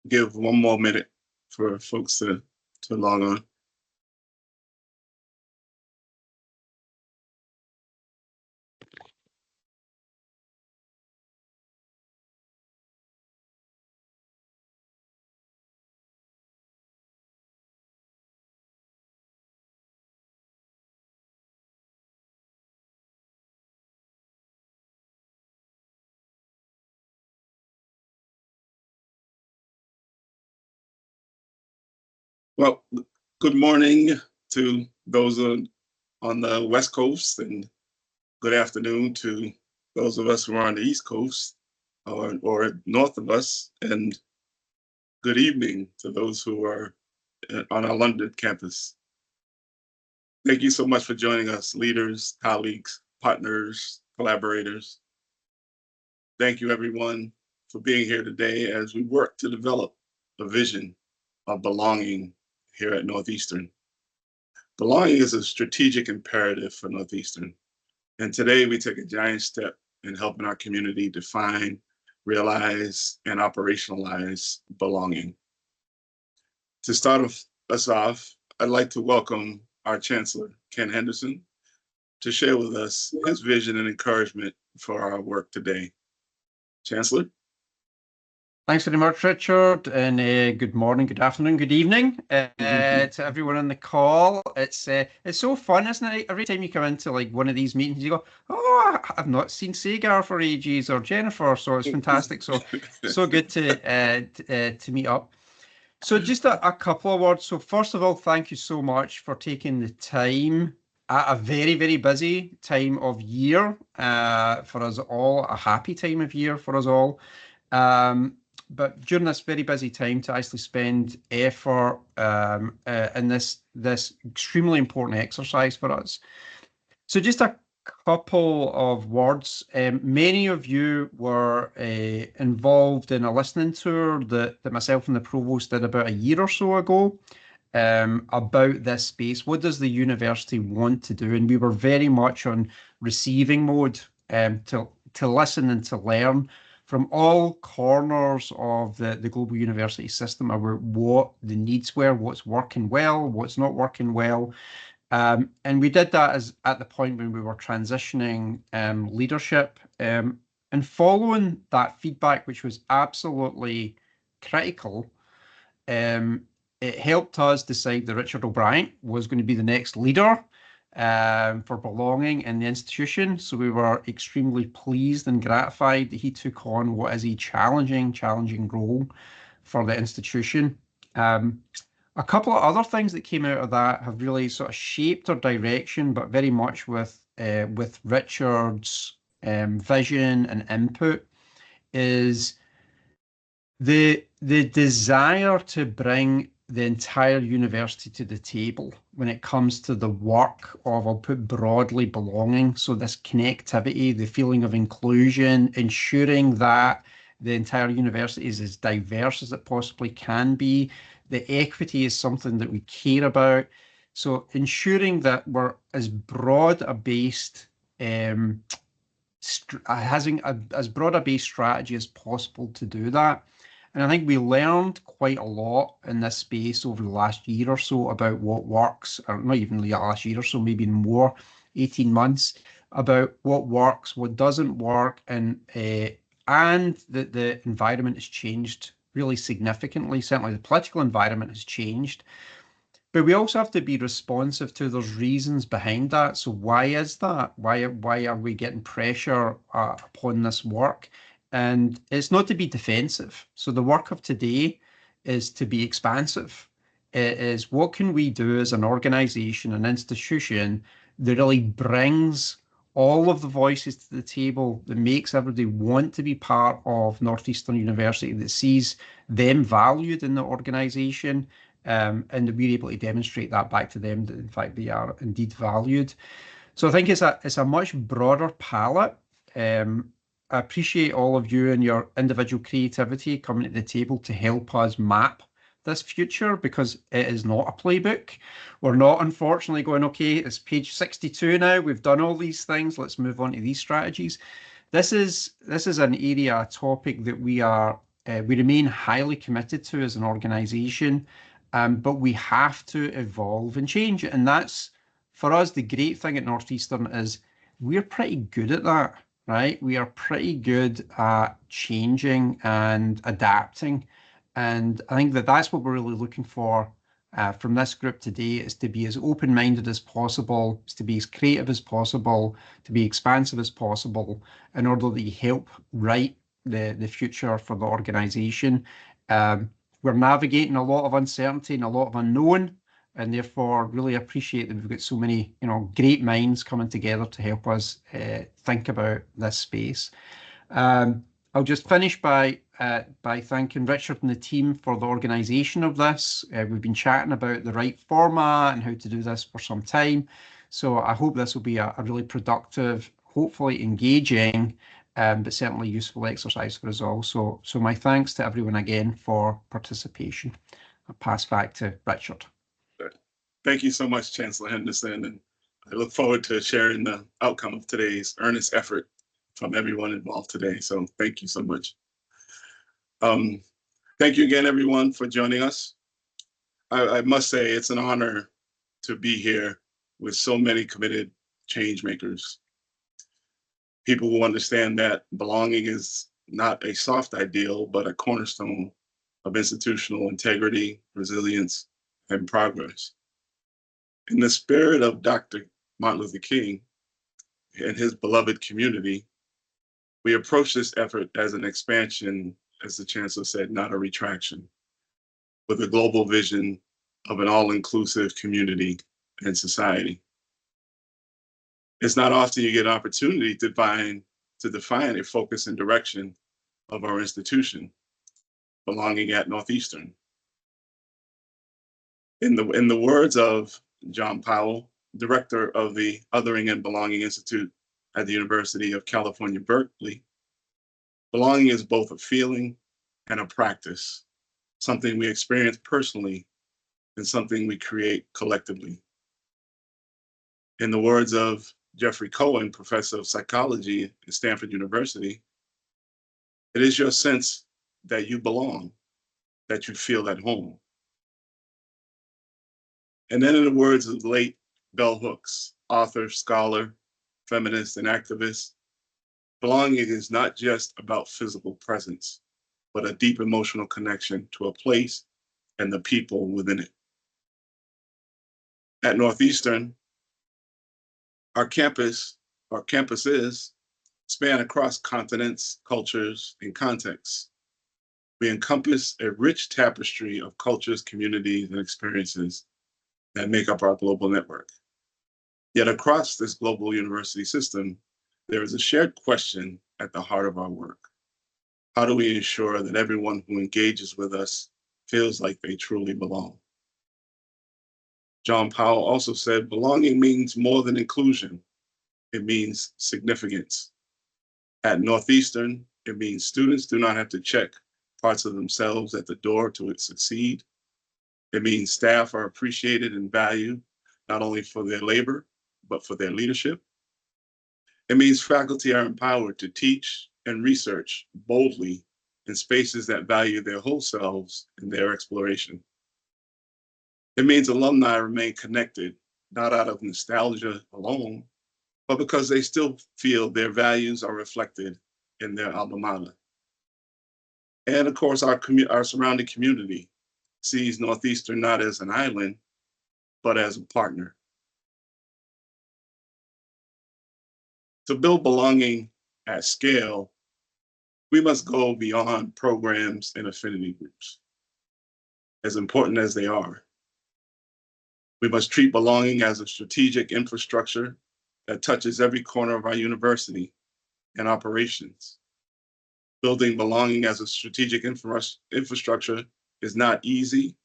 give one more minute for folks to log on. Well, good morning to those on the West Coast, and good afternoon to those of us who are on the East Coast or north of us, and good evening to those who are on our London campus. Thank you so much for joining us, leaders, colleagues, partners, collaborators. Thank you, everyone, for being here today as we work to develop a vision of belonging here at Northeastern. Belonging is a strategic imperative for Northeastern. And today we take a giant step in helping our community define, realize, and operationalize belonging. To start us off, I'd like to welcome our Chancellor, Ken Henderson, to share with us his vision and encouragement for our work today. Chancellor? Thanks very much, Richard, and good morning, good afternoon, good evening to everyone on the call. It's so fun, isn't it? Every time you come into like one of these meetings, you go, "Oh, I've not seen Sagar for ages," or Jennifer, so it's fantastic. So good to meet up. So just a couple of words. So first of all, thank you so much for taking the time at a very, very busy time of year for us all, a happy time of year for us all. But during this very busy time to actually spend effort in this extremely important exercise for us. So just a couple of words. Many of you were involved in a listening tour that myself and the provost did about a year or so ago about this space. What does the university want to do? And we were very much on receiving mode to listen and to learn from all corners of the global university system about what the needs were, what's working well, what's not working well. And we did that at the point when we were transitioning leadership. And following that feedback, which was absolutely critical, it helped us decide that Richard O'Brien was going to be the next leader for belonging in the institution. So we were extremely pleased and gratified that he took on what is a challenging role for the institution. A couple of other things that came out of that have really sort of shaped our direction, but very much with Richard's vision and input, is the desire to bring the entire university to the table when it comes to the work of, I'll put broadly, belonging. So this connectivity, the feeling of inclusion, ensuring that the entire university is as diverse as it possibly can be. The equity is something that we care about. So ensuring that we're as broad a based, having as broad a based strategy as possible to do that. And I think we learned quite a lot in this space over the last year or so about what works, or not even the last year or so, maybe more, 18 months, about what works, what doesn't work, and that the environment has changed really significantly. Certainly the political environment has changed. But we also have to be responsive to those reasons behind that. So why is that? Why are we getting pressure upon this work? And it's not to be defensive. So the work of today is to be expansive. It is what can we do as an organization, an institution that really brings all of the voices to the table, that makes everybody want to be part of Northeastern University, that sees them valued in the organization, and that we're able to demonstrate that back to them, that in fact they are indeed valued. So I think it's a much broader palette. I appreciate all of you and your individual creativity coming to the table to help us map this future, because it is not a playbook. We're not, unfortunately, going, okay, it's page 62 now, we've done all these things, let's move on to these strategies. This is an area, a topic that we are we remain highly committed to as an organization, but we have to evolve and change. And that's, for us, the great thing at Northeastern is we're pretty good at that, right? We are pretty good at changing and adapting. And I think that that's what we're really looking for from this group today, is to be as open-minded as possible, is to be as creative as possible, to be expansive as possible, in order that you help write the future for the organization. We're navigating a lot of uncertainty and a lot of unknown, and therefore really appreciate that we've got so many, great minds coming together to help us think about this space. I'll just finish by thanking Richard and the team for the organisation of this. We've been chatting about the right format and how to do this for some time. So I hope this will be a really productive, hopefully engaging, but certainly useful exercise for us all. So my thanks to everyone again for participation. I'll pass back to Richard. Thank you so much, Chancellor Henderson, and I look forward to sharing the outcome of today's earnest effort from everyone involved today. So thank you so much. Thank you again, everyone, for joining us. I must say it's an honor to be here with so many committed change makers. People who understand that belonging is not a soft ideal, but a cornerstone of institutional integrity, resilience, and progress. In the spirit of Dr. Martin Luther King and his beloved community, we approach this effort as an expansion, as the Chancellor said, not a retraction, with a global vision of an all-inclusive community and society. It's not often you get an opportunity to define a focus and direction of our institution, belonging at Northeastern. In the words of John Powell, director of the Othering and Belonging Institute at the University of California, Berkeley, belonging is both a feeling and a practice, something we experience personally and something we create collectively. In the words of Jeffrey Cohen, professor of psychology at Stanford University, it is your sense that you belong, that you feel at home. And then in the words of the late Bell Hooks, author, scholar, feminist, and activist, belonging is not just about physical presence, but a deep emotional connection to a place and the people within it. At Northeastern, our campuses span across continents, cultures, and contexts. We encompass a rich tapestry of cultures, communities, and experiences that make up our global network. Yet across this global university system, there is a shared question at the heart of our work. How do we ensure that everyone who engages with us feels like they truly belong? John Powell also said, belonging means more than inclusion. It means significance. At Northeastern, it means students do not have to check parts of themselves at the door to succeed. It means staff are appreciated and valued, not only for their labor, but for their leadership. It means faculty are empowered to teach and research boldly in spaces that value their whole selves and their exploration. It means alumni remain connected, not out of nostalgia alone, but because they still feel their values are reflected in their alma mater. And of course, our surrounding community sees Northeastern not as an island, but as a partner. To build belonging at scale, we must go beyond programs and affinity groups, as important as they are. We must treat belonging as a strategic infrastructure that touches every corner of our university and operations. Building belonging as a strategic infrastructure is not easy,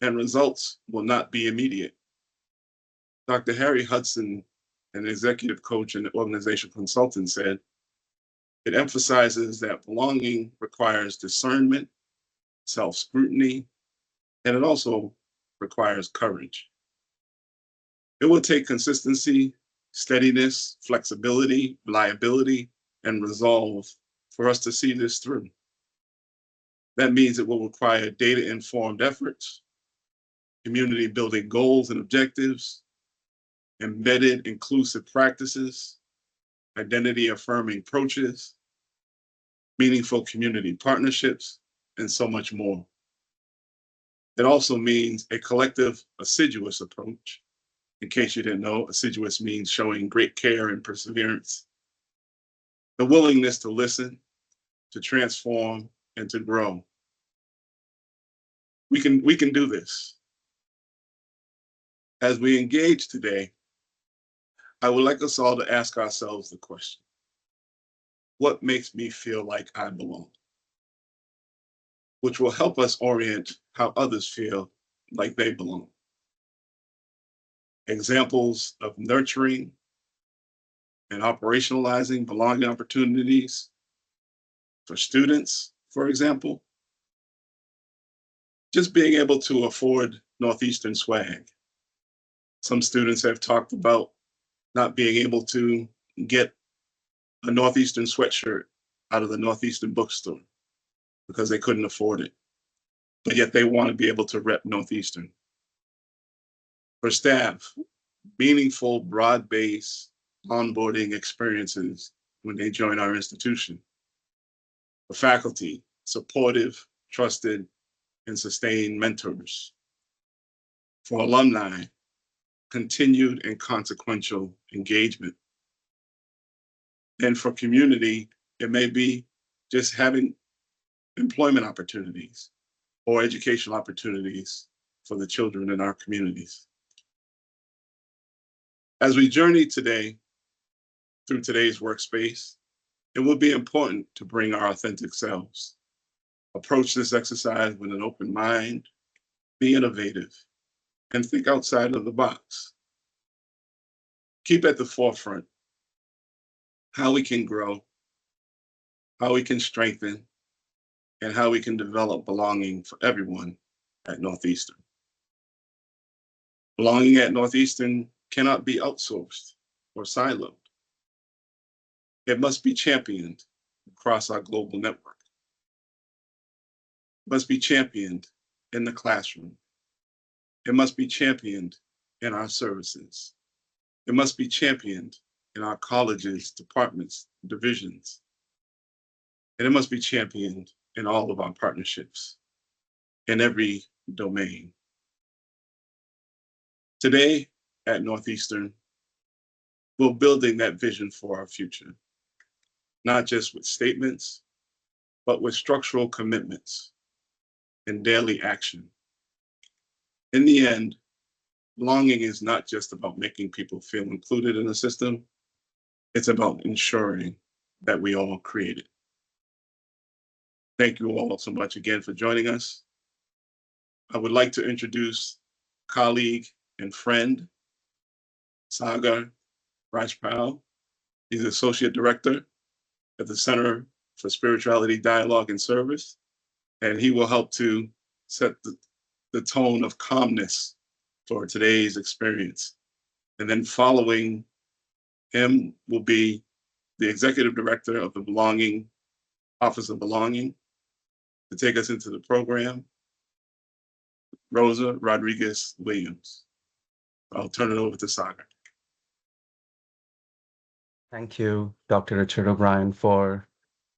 and results will not be immediate. Dr. Harry Hudson, an executive coach and organizational consultant, said, it emphasizes that belonging requires discernment, self-scrutiny, and it also requires courage. It will take consistency, steadiness, flexibility, reliability, and resolve for us to see this through. That means it will require data-informed efforts, community building goals and objectives, embedded inclusive practices, identity affirming approaches, meaningful community partnerships, and so much more. It also means a collective assiduous approach. In case you didn't know, assiduous means showing great care and perseverance, the willingness to listen, to transform, and to grow. We can do this. As we engage today, I would like us all to ask ourselves the question, what makes me feel like I belong? Which will help us orient how others feel like they belong. Examples of nurturing and operationalizing belonging opportunities for students, for example, just being able to afford Northeastern swag. Some students have talked about not being able to get a Northeastern sweatshirt out of the Northeastern bookstore because they couldn't afford it, but yet they want to be able to rep Northeastern. For staff, meaningful, broad-based onboarding experiences when they join our institution. For faculty, supportive, trusted, and sustained mentors. For alumni, continued and consequential engagement. And for community, it may be just having employment opportunities or educational opportunities for the children in our communities. As we journey today through today's workspace, it will be important to bring our authentic selves. Approach this exercise with an open mind, be innovative, and think outside of the box. Keep at the forefront how we can grow, how we can strengthen, and how we can develop belonging for everyone at Northeastern. Belonging at Northeastern cannot be outsourced or siloed. It must be championed across our global network. It must be championed in the classroom. It must be championed in our services. It must be championed in our colleges, departments, divisions. And it must be championed in all of our partnerships, in every domain. Today at Northeastern, we're building that vision for our future, not just with statements, but with structural commitments and daily action. In the end, belonging is not just about making people feel included in the system, it's about ensuring that we all create it. Thank you all so much again for joining us. I would like to introduce colleague and friend, Sagar Rajpal. He's Associate Director at the Center for Spirituality, Dialogue, and Service, and he will help to set the tone of calmness for today's experience. And then following him will be the Executive Director of the Belonging, Office of Belonging, to take us into the program, Rosa Rodriguez Williams. I'll turn it over to Sagar. Thank you, Dr. Richard O'Brien, for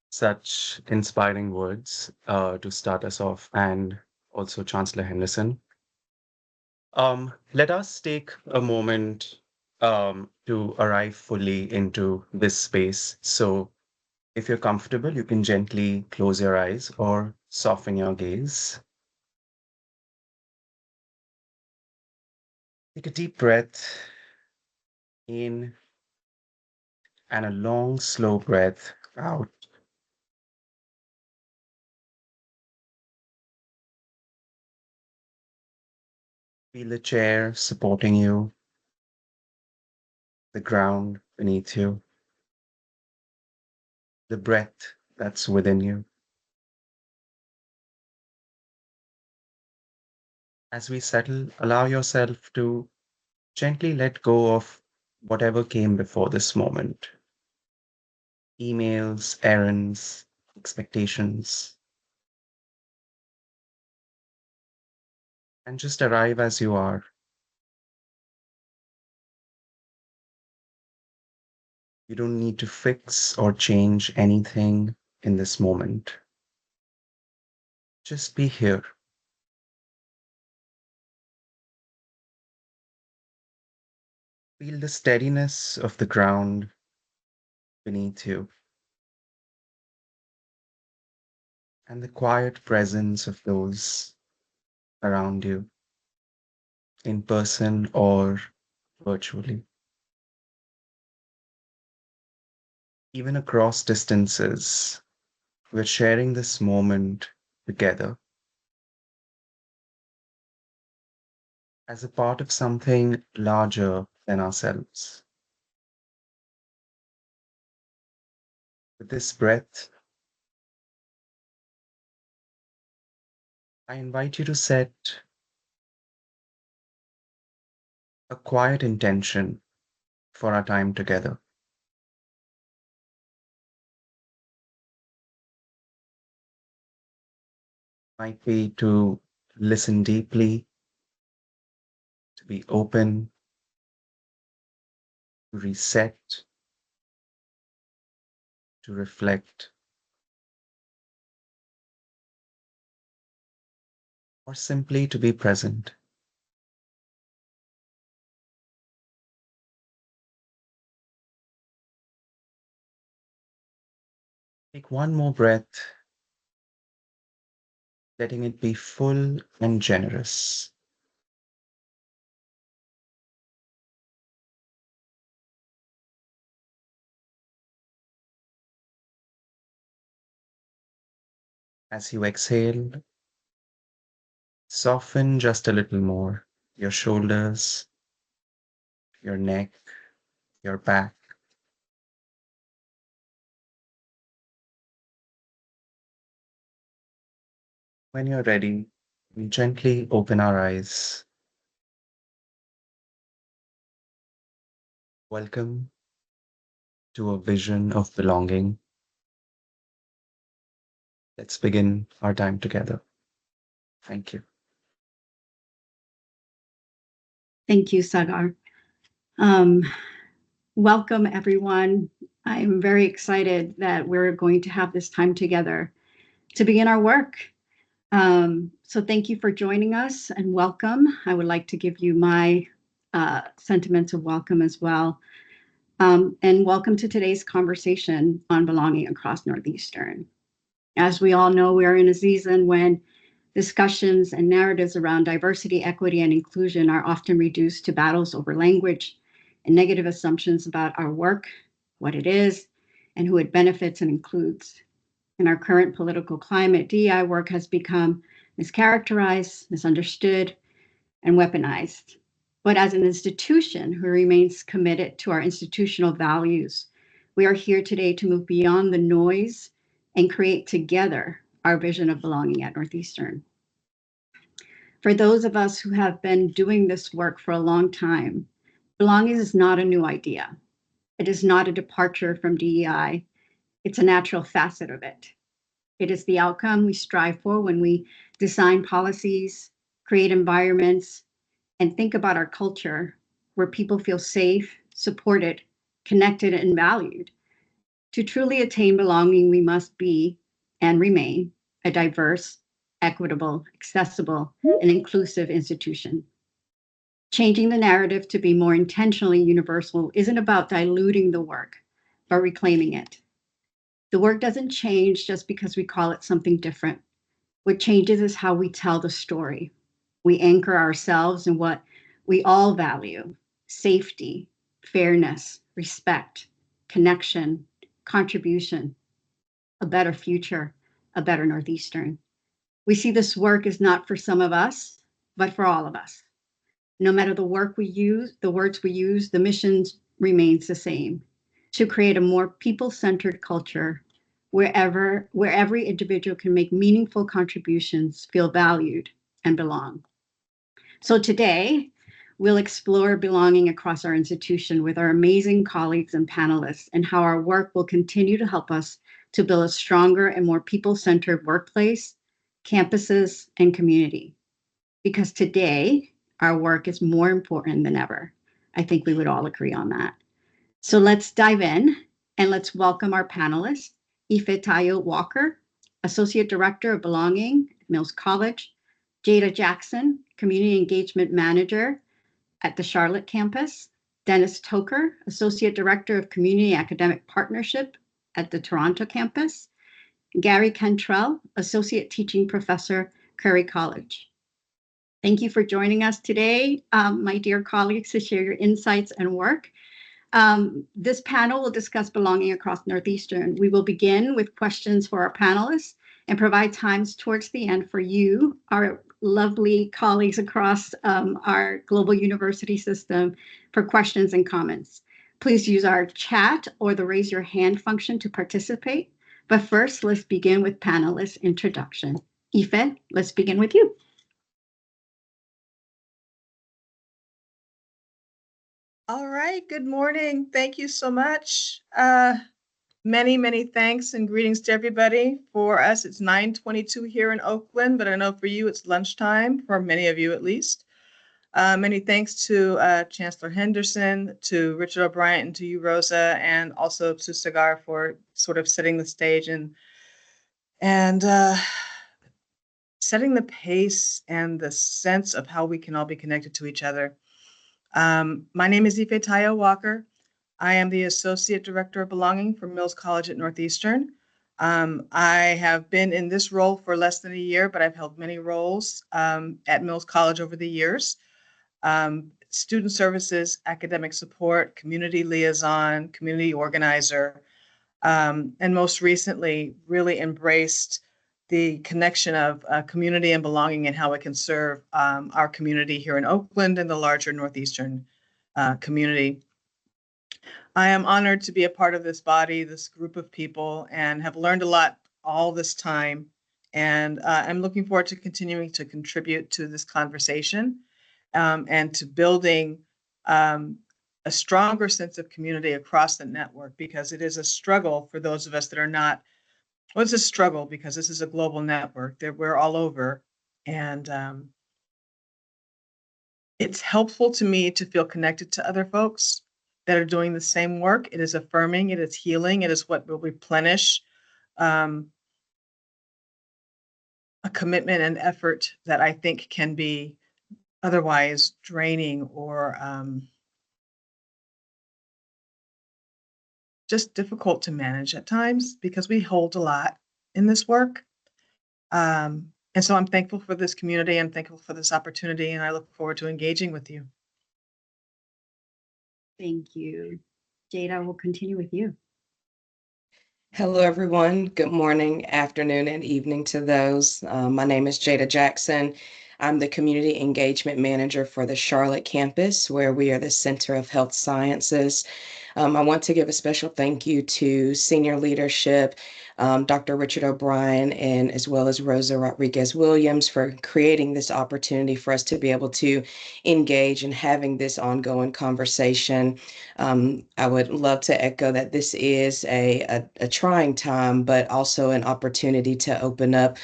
such inspiring words to start us off, and also Chancellor Henderson. Let us take a moment to arrive fully into this space. So if you're comfortable, you can gently close your eyes or soften your gaze. Take a deep breath in and a long, slow breath out. Feel the chair supporting you, the ground beneath you, the breath that's within you. As we settle, allow yourself to gently let go of whatever came before this moment. Emails, errands, expectations. and just arrive as you are. You don't need to fix or change anything in this moment. Just be here. Feel the steadiness of the ground beneath you and the quiet presence of those around you, in person or virtually. Even across distances, we're sharing this moment together as a part of something larger than ourselves. With this breath, I invite you to set a quiet intention for our time together. Might be to listen deeply, to be open, to reset, to reflect, or simply to be present. Take one more breath, letting it be full and generous. As you exhale, soften just a little more your shoulders, your neck, your back. When you're ready, we gently open our eyes. Welcome to a vision of belonging. Let's begin our time together. Thank you. Thank you, Sagar. Um, Welcome, everyone. I'm very excited that we're going to have this time together to begin our work. So thank you for joining us and welcome. I would like to give you my sentiments of welcome as well. And welcome to today's conversation on belonging across Northeastern. As we all know, we are in a season when discussions and narratives around diversity, equity, and inclusion are often reduced to battles over language and negative assumptions about our work, what it is, and who it benefits and includes. In our current political climate, DEI work has become mischaracterized, misunderstood, and weaponized. But as an institution who remains committed to our institutional values, we are here today to move beyond the noise and create together our vision of belonging at Northeastern. For those of us who have been doing this work for a long time, belonging is not a new idea. It is not a departure from DEI. It's a natural facet of it. It is the outcome we strive for when we design policies, create environments, and think about our culture where people feel safe, supported, connected, and valued. To truly attain belonging, we must be and remain a diverse, equitable, accessible, and inclusive institution. Changing the narrative to be more intentionally universal isn't about diluting the work, but reclaiming it. The work doesn't change just because we call it something different. What changes is how we tell the story. We anchor ourselves in what we all value: safety, fairness, respect, connection, contribution, a better future, a better Northeastern. We see this work is not for some of us, but for all of us. No matter the work we use, the words we use, the mission remains the same: to create a more people-centered culture where every individual can make meaningful contributions, feel valued, and belong. So today, we'll explore belonging across our institution with our amazing colleagues and panelists, and how our work will continue to help us to build a stronger and more people-centered workplace, campuses, and community. because today our work is more important than ever. I think we would all agree on that. So let's dive in and let's welcome our panelists, Ife Tayo Walker, Associate Director of Belonging at Mills College, Jada Jackson, Community Engagement Manager at the Charlotte campus, Dennis Toker, Associate Director of Community Academic Partnership at the Toronto campus, Gary Cantrell, Associate Teaching Professor, Curry College. Thank you for joining us today, my dear colleagues, to share your insights and work. This panel will discuss belonging across Northeastern. We will begin with questions for our panelists and provide times towards the end for you, our lovely colleagues across our global university system, for questions and comments. Please use our chat or the raise your hand function to participate. But first, let's begin with panelist introduction. Ife, let's begin with you. All right, good morning. Thank you so much. Many thanks and greetings to everybody. For us, it's 9:22 here in Oakland, but I know for you it's lunchtime, for many of you at least. Many thanks to Chancellor Henderson, to Richard O'Brien, and to you, Rosa, and also to Sagar for sort of setting the stage and setting the pace and the sense of how we can all be connected to each other. My name is Ife Tayo Walker. I am the Associate Director of Belonging for Mills College at Northeastern. I have been in this role for less than a year, but I've held many roles at Mills College over the years. Student services, academic support, community liaison, community organizer, and most recently really embraced the connection of community and belonging and how it can serve our community here in Oakland and the larger Northeastern community. I am honored to be a part of this body, this group of people, and have learned a lot all this time. And I'm looking forward to continuing to contribute to this conversation and to building a stronger sense of community across the network, because it is a struggle for those of us that are not. Well, it's a struggle because this is a global network that we're all over. And it's helpful to me to feel connected to other folks that are doing the same work. It is affirming, it is healing, it is what will replenish a commitment and effort that I think can be otherwise draining or just difficult to manage at times, because we hold a lot in this work. And so I'm thankful for this community. I'm thankful for this opportunity, and I look forward to engaging with you. Thank you. Jada, we'll continue with you. Hello, everyone. Good morning, afternoon, and evening to those. My name is Jada Jackson. I'm the Community Engagement Manager for the Charlotte campus, where we are the Center of Health Sciences. I want to give a special thank you to senior leadership, Dr. Richard O'Brien, and as well as Rosa Rodriguez-Williams for creating this opportunity for us to be able to engage in having this ongoing conversation. I would love to echo that this is a trying time, but also an opportunity to open up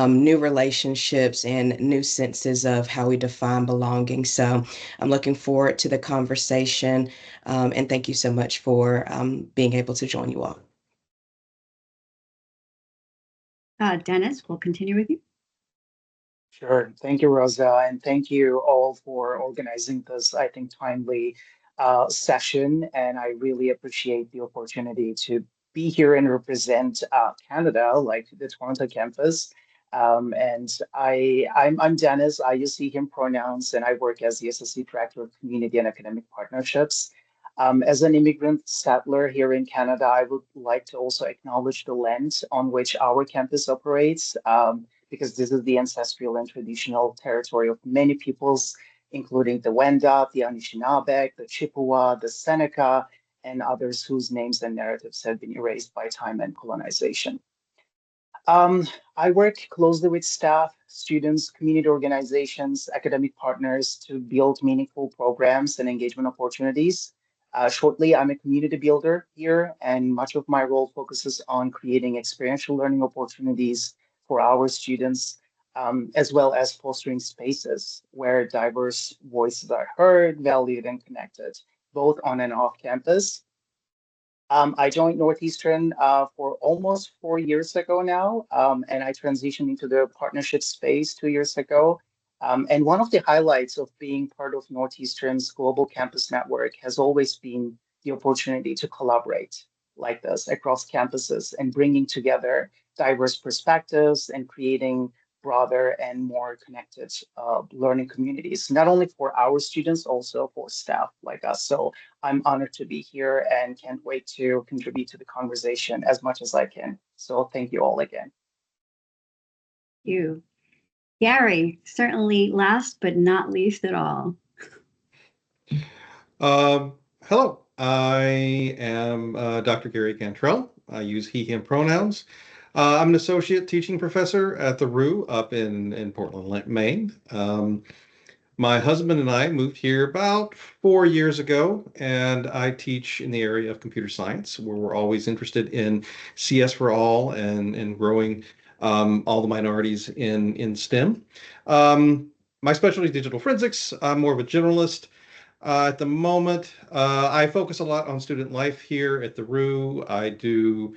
new relationships and new senses of how we define belonging. So I'm looking forward to the conversation, and thank you so much for being able to join you all. Dennis, we'll continue with you. Sure. Thank you, Rosa, and thank you all for organizing this, I think, timely session. And I really appreciate the opportunity to be here and represent Canada, like the Toronto campus. I'm Dennis. I use he, him pronouns, and I work as the Associate Director of Community and Academic Partnerships. As an immigrant settler here in Canada, I would like to also acknowledge the lens on which our campus operates, because this is the ancestral and traditional territory of many peoples, including the Wendat, the Anishinaabe, the Chippewa, the Seneca, and others whose names and narratives have been erased by time and colonization. I work closely with staff, students, community organizations, academic partners to build meaningful programs and engagement opportunities. Shortly, I'm a community builder here, and much of my role focuses on creating experiential learning opportunities for our students, as well as fostering spaces where diverse voices are heard, valued, and connected, both on and off campus. I joined Northeastern for almost 4 years ago now, and I transitioned into the partnership space 2 years ago. And one of the highlights of being part of Northeastern's global campus network has always been the opportunity to collaborate like this across campuses and bringing together diverse perspectives and creating broader and more connected learning communities, not only for our students, also for staff like us. So I'm honored to be here and can't wait to contribute to the conversation as much as I can. So thank you all again. You, Gary, certainly last but not least at all. Hello, I am Dr. Gary Cantrell. I use he, him pronouns. I'm an associate teaching professor at the RU up in Portland, Maine. My husband and I moved here about 4 years ago, and I teach in the area of computer science, where we're always interested in CS for all and growing all the minorities in STEM. My specialty is digital forensics. I'm more of a generalist. At the moment, I focus a lot on student life here at the RU. I do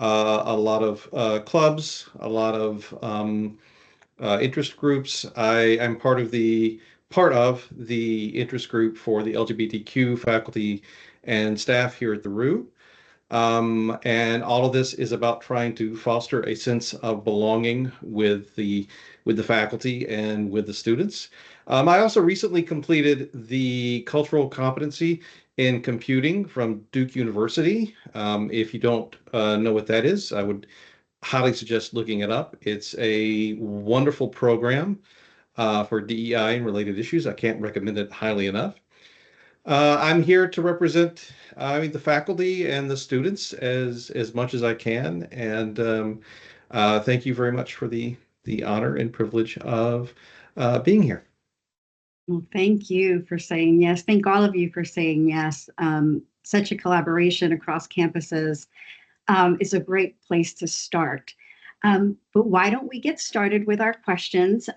a lot of clubs, a lot of interest groups. I'm part of the interest group for the LGBTQ faculty and staff here at the RU. And all of this is about trying to foster a sense of belonging with the faculty and with the students. I also recently completed the cultural competency in computing from Duke University. If you don't know what that is, I would highly suggest looking it up. It's a wonderful program for DEI and related issues. I can't recommend it highly enough. I'm here to represent the faculty and the students as much as I can, and thank you very much for the honor and privilege of being here. Well, thank you for saying yes. Thank all of you for saying yes. Such a collaboration across campuses is a great place to start. But why don't we get started with our questions?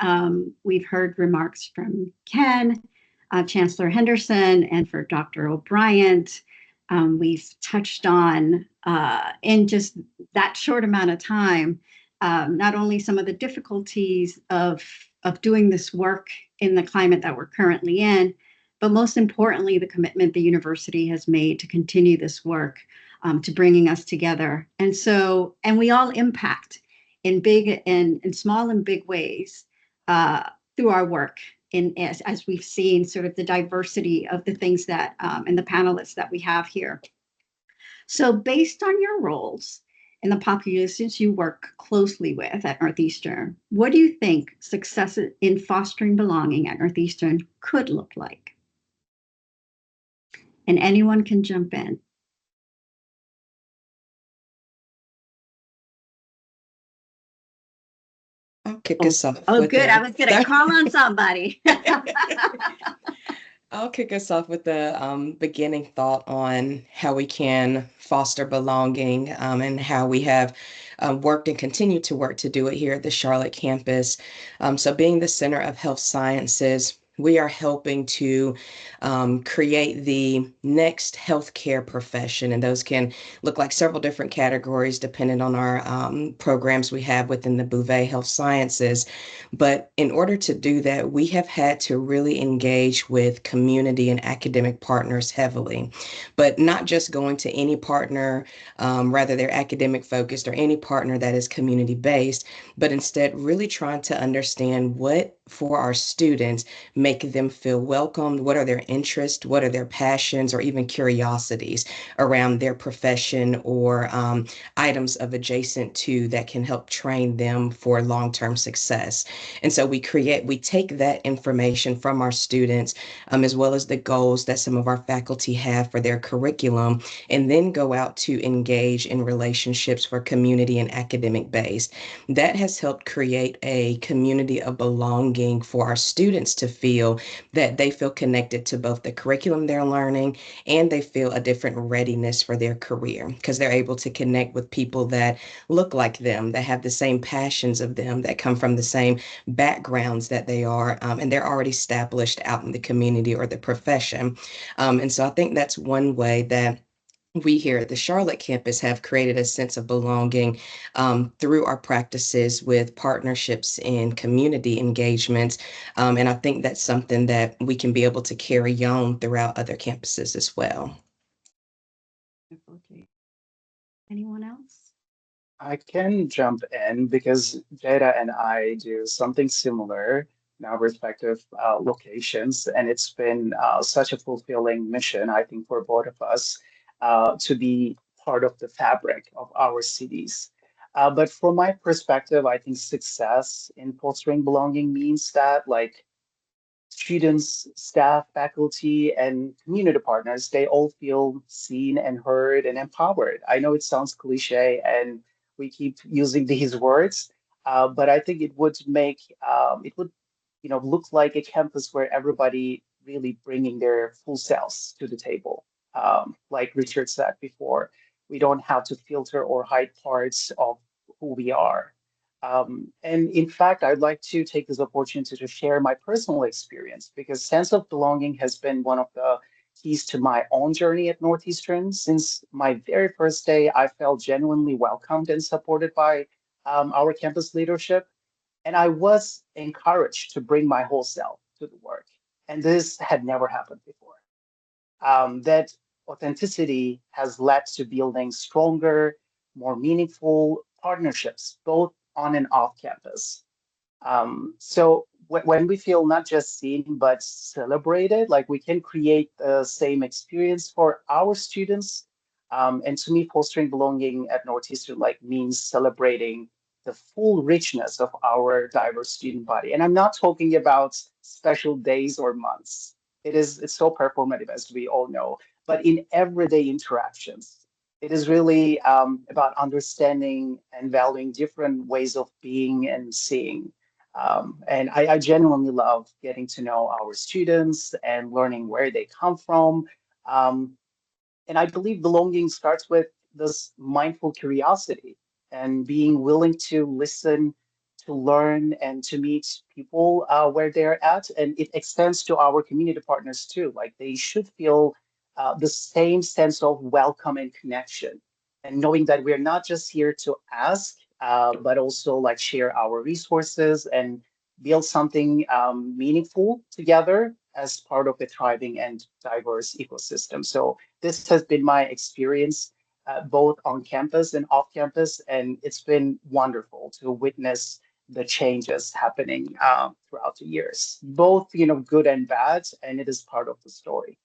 We've heard remarks from Ken, Chancellor Henderson, and for Dr. O'Brien. We've touched on, in just that short amount of time, not only some of the difficulties of doing this work in the climate that we're currently in, but most importantly, the commitment the university has made to continue this work, to bringing us together. And we all impact in big and small and big ways through our work, as we've seen sort of the diversity of the things that and the panelists that we have here. So based on your roles and the populations you work closely with at Northeastern, what do you think success in fostering belonging at Northeastern could look like? And anyone can jump in. I'll kick us off. Oh, with good. the- I was going to call on somebody. I'll kick us off with the beginning thought on how we can foster belonging, and how we have worked and continue to work to do it here at the Charlotte campus. So being the Center of Health Sciences, we are helping to create the next healthcare profession, and those can look like several different categories depending on our programs we have within the Bouvet Health Sciences. But in order to do that, we have had to really engage with community and academic partners heavily, but not just going to any partner, rather they're academic focused, or any partner that is community based, but instead really trying to understand what for our students make them feel welcomed, what are their interests, what are their passions, or even curiosities around their profession, or items of adjacent to that can help train them for long-term success. And so we take that information from our students, as well as the goals that some of our faculty have for their curriculum, and then go out to engage in relationships for community and academic based. That has helped create a community of belonging for our students to feel feel that they feel connected to both the curriculum they're learning and they feel a different readiness for their career because they're able to connect with people that look like them, that have the same passions of them, that come from the same backgrounds that they are, and they're already established out in the community or the profession. And so I think that's one way that we here at the Charlotte campus have created a sense of belonging through our practices with partnerships and community engagements. And I think that's something that we can be able to carry on throughout other campuses as well. Anyone else? I can jump in because Jada and I do something similar in our respective locations, and it's been such a fulfilling mission, I think, for both of us to be part of the fabric of our cities. But from my perspective, I think success in fostering belonging means that, like, students, staff, faculty, and community partners, they all feel seen and heard and empowered. I know it sounds cliche and we keep using these words, but I think it would make, it would, look like a campus where everybody really bringing their full selves to the table. Like Richard said before, we don't have to filter or hide parts of who we are. And in fact, I'd like to take this opportunity to share my personal experience because sense of belonging has been one of the keys to my own journey at Northeastern. Since my very first day, I felt genuinely welcomed and supported by our campus leadership. And I was encouraged to bring my whole self to the work. And this had never happened before. That authenticity has led to building stronger, more meaningful partnerships, both on and off campus. So when we feel not just seen, but celebrated, like we can create the same experience for our students. And to me, fostering belonging at Northeastern like means celebrating the full richness of our diverse student body. And I'm not talking about special days or months. It's so performative, as we all know, but in everyday interactions, it is really about understanding and valuing different ways of being and seeing. And I genuinely love getting to know our students and learning where they come from. Um, and I believe belonging starts with this mindful curiosity and being willing to listen, to learn, and to meet people where they're at. And it extends to our community partners too. Like they should feel the same sense of welcome and connection, and knowing that we're not just here to ask, but also like share our resources and build something meaningful together as part of a thriving and diverse ecosystem. So this has been my experience both on campus and off campus, and it's been wonderful to witness the changes happening throughout the years, both good and bad, and it is part of the story.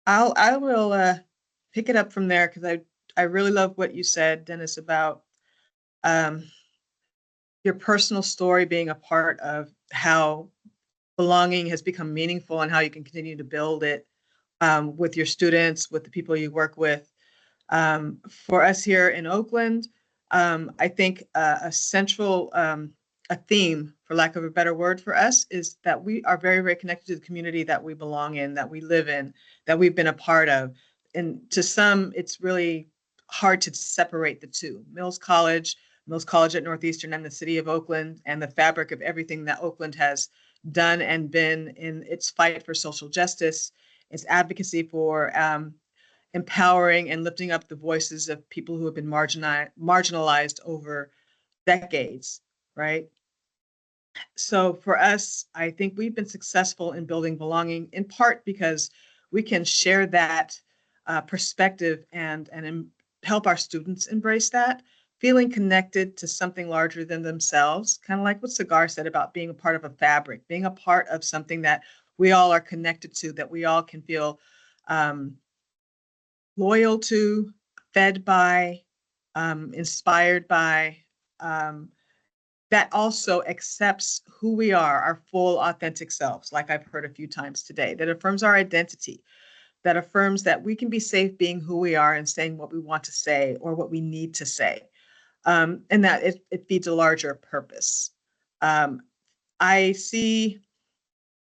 I will pick it up from there because I really love what you said, Dennis, about um, your personal story being a part of how belonging has become meaningful and how you can continue to build it with your students, with the people you work with. For us here in Oakland, I think a central a theme, for lack of a better word, for us is that we are very, very connected to the community that we belong in, that we live in, that we've been a part of. And to some, it's really hard to separate the two. Mills College at Northeastern, and the city of Oakland, and the fabric of everything that Oakland has done and been in its fight for social justice, its advocacy for empowering and lifting up the voices of people who have been marginalized over decades, right? So for us, I think we've been successful in building belonging in part because we can share that perspective and help our students embrace that, feeling connected to something larger than themselves, kind of like what Sagar said about being a part of a fabric, being a part of something that we all are connected to, that we all can feel loyal to, fed by, inspired by, that also accepts who we are, our full authentic selves, like I've heard a few times today, that affirms our identity, that affirms that we can be safe being who we are and saying what we want to say or what we need to say, and that it feeds a larger purpose. I see,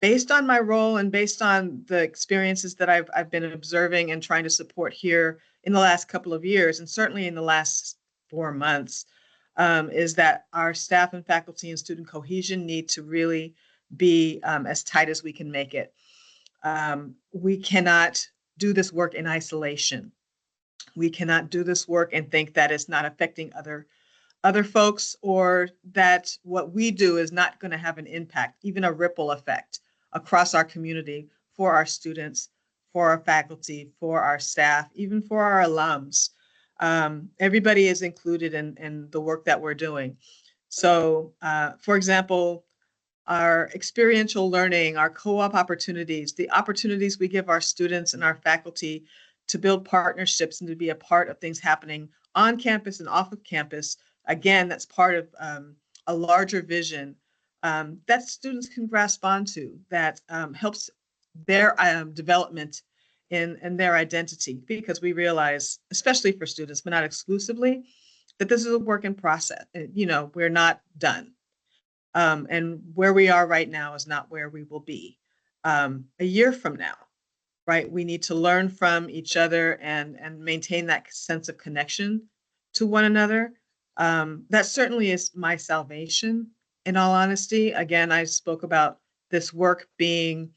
based on my role and based on the experiences that I've been observing and trying to support here in the last couple of years, and certainly in the last 4 months, is that our staff and faculty and student cohesion need to really be as tight as we can make it. We cannot do this work in isolation. We cannot do this work and think that it's not affecting other folks, or that what we do is not going to have an impact, even a ripple effect across our community, for our students, for our faculty, for our staff, even for our alums. Everybody is included in the work that we're doing. So, for example, our experiential learning, our co-op opportunities, the opportunities we give our students and our faculty to build partnerships and to be a part of things happening on campus and off of campus. Again, that's part of a larger vision that students can grasp onto, that helps their development in their identity, because we realize, especially for students, but not exclusively, that this is a work in process. You know, we're not done. And where we are right now is not where we will be a year from now, right? We need to learn from each other and maintain that sense of connection to one another. That certainly is my salvation, in all honesty. Again, I spoke about this work being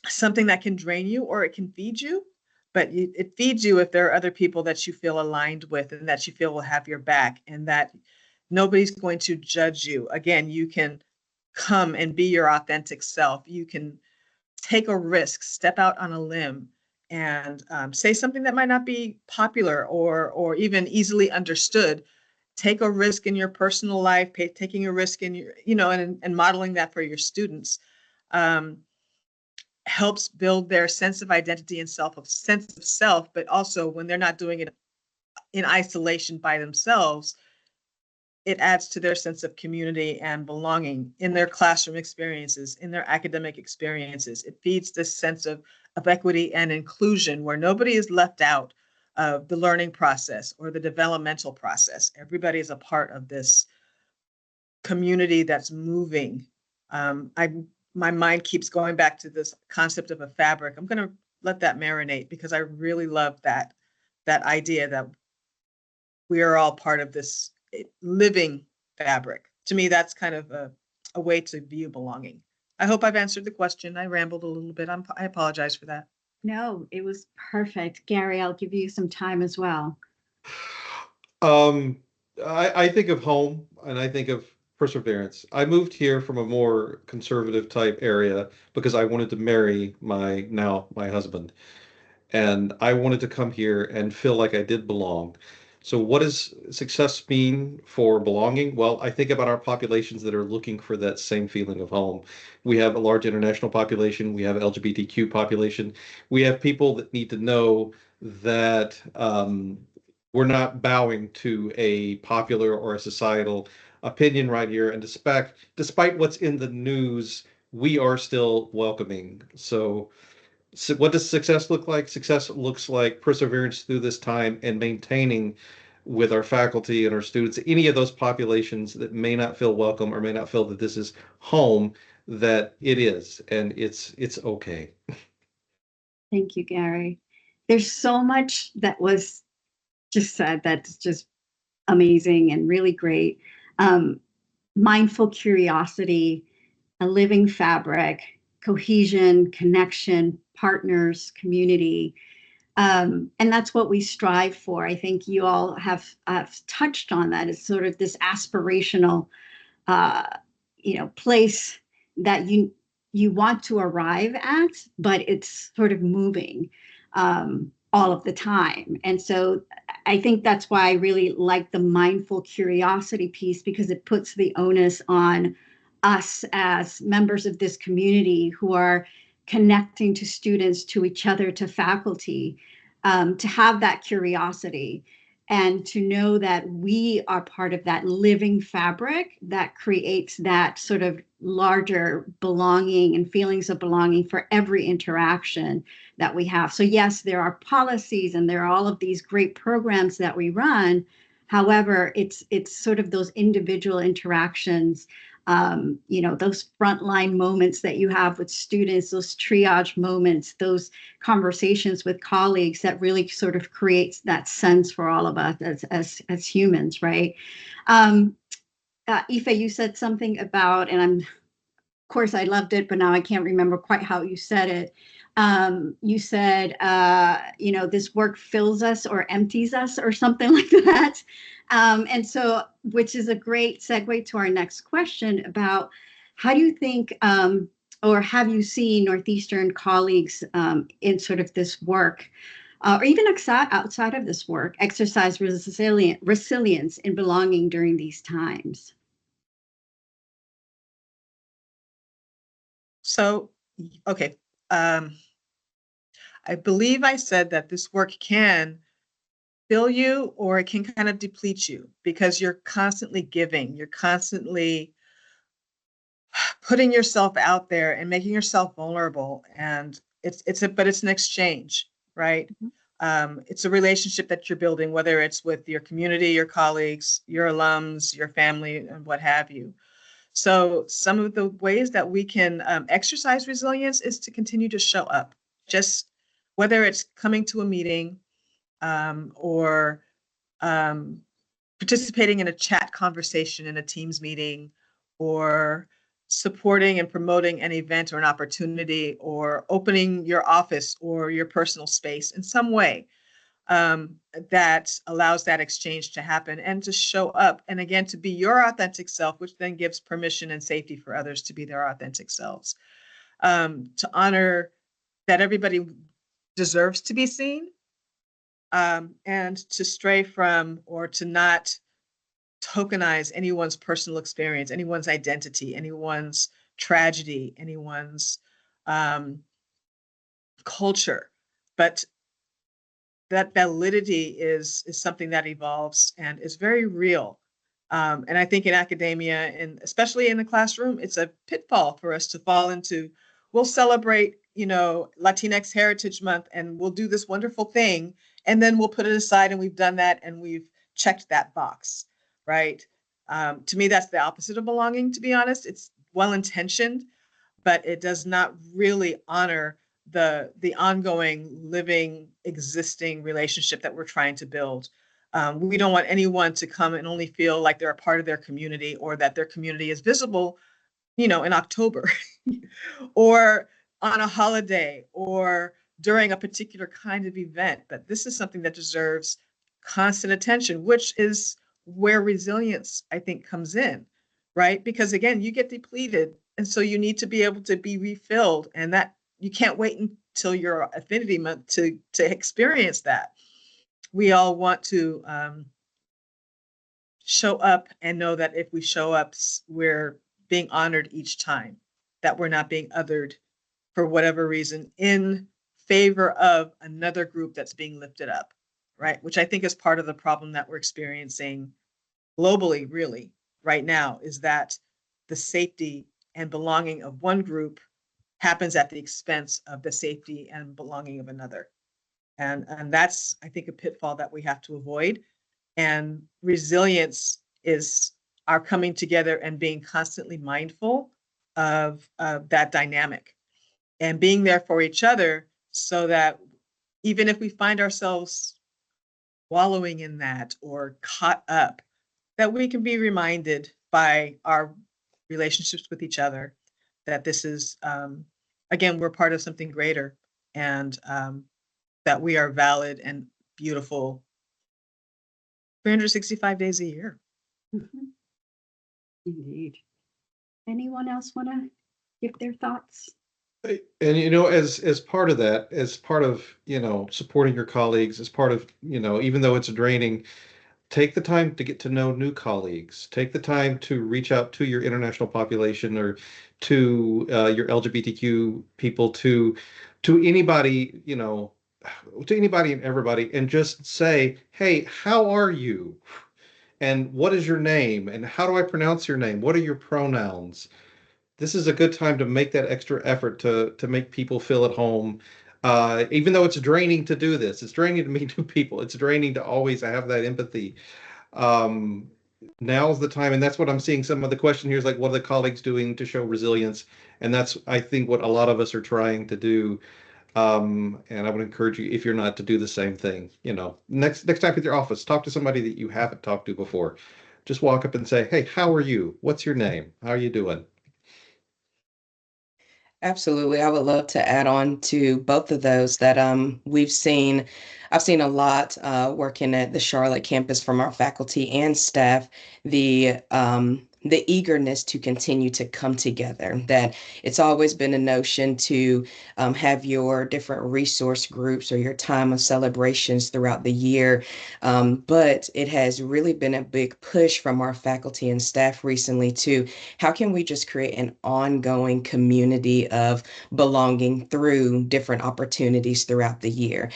something that can drain you or it can feed you, but it feeds you if there are other people that you feel aligned with and that you feel will have your back, and that nobody's going to judge you. Again, you can come and be your authentic self. You can take a risk, step out on a limb, and say something that might not be popular or even easily understood. Take a risk in your personal life, taking a risk in your, you know, and modeling that for your students helps build their sense of identity and sense of self, but also when they're not doing it in isolation by themselves, it adds to their sense of community and belonging in their classroom experiences, in their academic experiences. It feeds this sense of equity and inclusion, where nobody is left out of the learning process or the developmental process. Everybody is a part of this community that's moving. My mind keeps going back to this concept of a fabric. I'm going to let that marinate, because I really love that idea that we are all part of this living fabric. To me, that's kind of a way to view belonging. I hope I've answered the question. I rambled a little bit. I apologize for that. No, it was perfect. Gary, I'll give you some time as well. I think of home and I think of perseverance. I moved here from a more conservative type area because I wanted to marry my husband. And I wanted to come here and feel like I did belong. So what does success mean for belonging? Well, I think about our populations that are looking for that same feeling of home. We have a large international population. We have LGBTQ population. We have people that need to know that we're not bowing to a popular or a societal opinion right here. And despite what's in the news, we are still welcoming. So what does success look like? Success looks like perseverance through this time and maintaining with our faculty and our students, any of those populations that may not feel welcome or may not feel that this is home, that it is, and it's okay. Thank you, Gary. There's so much that was just said that's just amazing and really great. Mindful curiosity, a living fabric, cohesion, connection, partners, community. And that's what we strive for. I think you all have touched on that. It's sort of this aspirational, place that you want to arrive at, but it's sort of moving all of the time. And so I think that's why I really like the mindful curiosity piece, because it puts the onus on us as members of this community who are connecting to students, to each other, to faculty, to have that curiosity and to know that we are part of that living fabric that creates that sort of larger belonging and feelings of belonging for every interaction that we have. So yes, there are policies and there are all of these great programs that we run. However, it's sort of those individual interactions, those frontline moments that you have with students, those triage moments, those conversations with colleagues that really sort of creates that sense for all of us as humans, right? Ife, you said something about, and of course, I loved it, but now I can't remember quite how you said it. You said, this work fills us or empties us or something like that. And so, which is a great segue to our next question about how do you think, or have you seen Northeastern colleagues in sort of this work, or even outside of this work, exercise resilience in belonging during these times? So, okay. I believe I said that this work can fill you or it can kind of deplete you because you're constantly giving, you're constantly putting yourself out there and making yourself vulnerable. And but it's an exchange, right? It's a relationship that you're building, whether it's with your community, your colleagues, your alums, your family, and what have you. So some of the ways that we can exercise resilience is to continue to show up, just whether it's coming to a meeting or participating in a chat conversation in a Teams meeting, or supporting and promoting an event or an opportunity, or opening your office or your personal space in some way that allows that exchange to happen and to show up. And again, to be your authentic self, which then gives permission and safety for others to be their authentic selves. To honor that everybody deserves to be seen, and to stray from or to not tokenize anyone's personal experience, anyone's identity, anyone's tragedy, anyone's culture. But that validity is something that evolves and is very real. And I think in academia, and especially in the classroom, it's a pitfall for us to fall into. We'll celebrate, Latinx Heritage Month, and we'll do this wonderful thing, and then we'll put it aside, and we've done that, and we've checked that box, right? To me, that's the opposite of belonging, to be honest. It's well-intentioned, but it does not really honor the ongoing, living, existing relationship that we're trying to build. We don't want anyone to come and only feel like they're a part of their community, or that their community is visible, in October or on a holiday or during a particular kind of event. But this is something that deserves constant attention, which is where resilience, I think, comes in, right? Because again, you get depleted, and so you need to be able to be refilled, and that you can't wait until your affinity month to experience that. We all want to show up and know that if we show up, we're being honored each time, that we're not being othered for whatever reason in favor of another group that's being lifted up, right? Which I think is part of the problem that we're experiencing globally, really, right now, is that the safety and belonging of one group happens at the expense of the safety and belonging of another. And that's, I think, a pitfall that we have to avoid. And resilience is our coming together and being constantly mindful of that dynamic and being there for each other, so that even if we find ourselves wallowing in that or caught up, that we can be reminded by our relationships with each other that this is, again, we're part of something greater, and that we are valid and beautiful 365 days a year. Mm-hmm. Indeed. Anyone else want to give their thoughts? And as part of that, as part of supporting your colleagues, as part of even though it's draining, take the time to get to know new colleagues. Take the time to reach out to your international population, or to your LGBTQ people, to anybody, to anybody and everybody, and just say, hey, how are you? And what is your name? And how do I pronounce your name? What are your pronouns? This is a good time to make that extra effort to make people feel at home. Even though it's draining to do this, it's draining to meet new people. It's draining to always have that empathy. Now's the time, and that's what I'm seeing. Some of the question here is like, what are the colleagues doing to show resilience? And that's, I think, what a lot of us are trying to do. And I would encourage you, if you're not, to do the same thing. You know, next time at your office, talk to somebody that you haven't talked to before. Just walk up and say, "Hey, how are you? What's your name? How are you doing?" Absolutely. I would love to add on to both of those that I've seen a lot working at the Charlotte campus from our faculty and staff, the eagerness to continue to come together. That it's always been a notion to have your different resource groups or your time of celebrations throughout the year. But it has really been a big push from our faculty and staff recently to how can we just create an ongoing community of belonging through different opportunities throughout the year,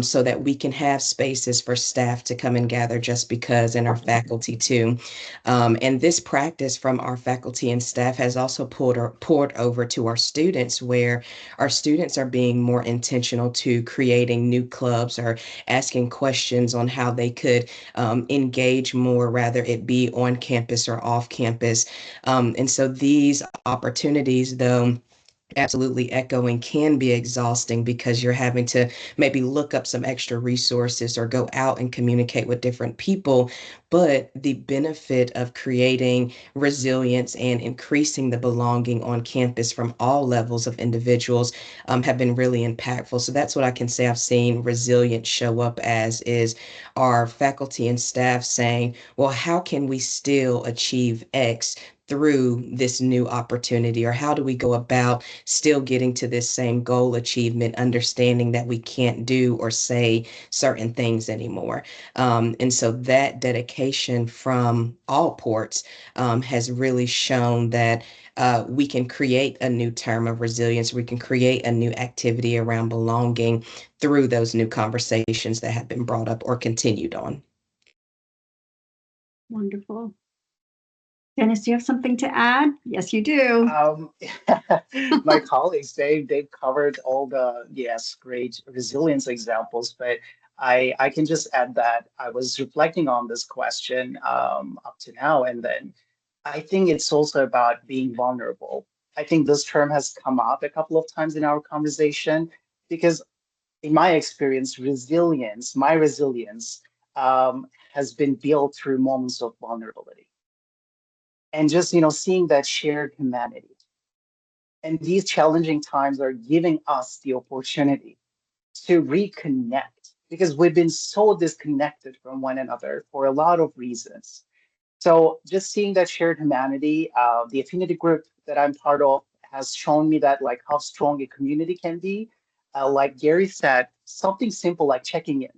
so that we can have spaces for staff to come and gather just because, and our faculty too. And this practice from our faculty and staff has also poured over to our students, where our students are being more intentional to creating new clubs or asking questions on how they could engage more, rather it be on campus or off campus. And so these opportunities, though, absolutely echoing, can be exhausting because you're having to maybe look up some extra resources or go out and communicate with different people. But the benefit of creating resilience and increasing the belonging on campus from all levels of individuals have been really impactful. So that's what I can say I've seen resilience show up as, is our faculty and staff saying, well, how can we still achieve X through this new opportunity? Or how do we go about still getting to this same goal achievement, understanding that we can't do or say certain things anymore? And so that dedication from all ports has really shown that we can create a new term of resilience. We can create a new activity around belonging through those new conversations that have been brought up or continued on. Wonderful. Dennis, do you have something to add? Yes, you do. My colleagues, they've covered all the, yes, great resilience examples, but I can just add that I was reflecting on this question up to now, and then I think it's also about being vulnerable. I think this term has come up a couple of times in our conversation because, in my experience, my resilience, has been built through moments of vulnerability, and just seeing that shared humanity. And these challenging times are giving us the opportunity to reconnect, because we've been so disconnected from one another for a lot of reasons. So just seeing that shared humanity, the affinity group that I'm part of has shown me that, like, how strong a community can be. Like Gary said, something simple like checking in,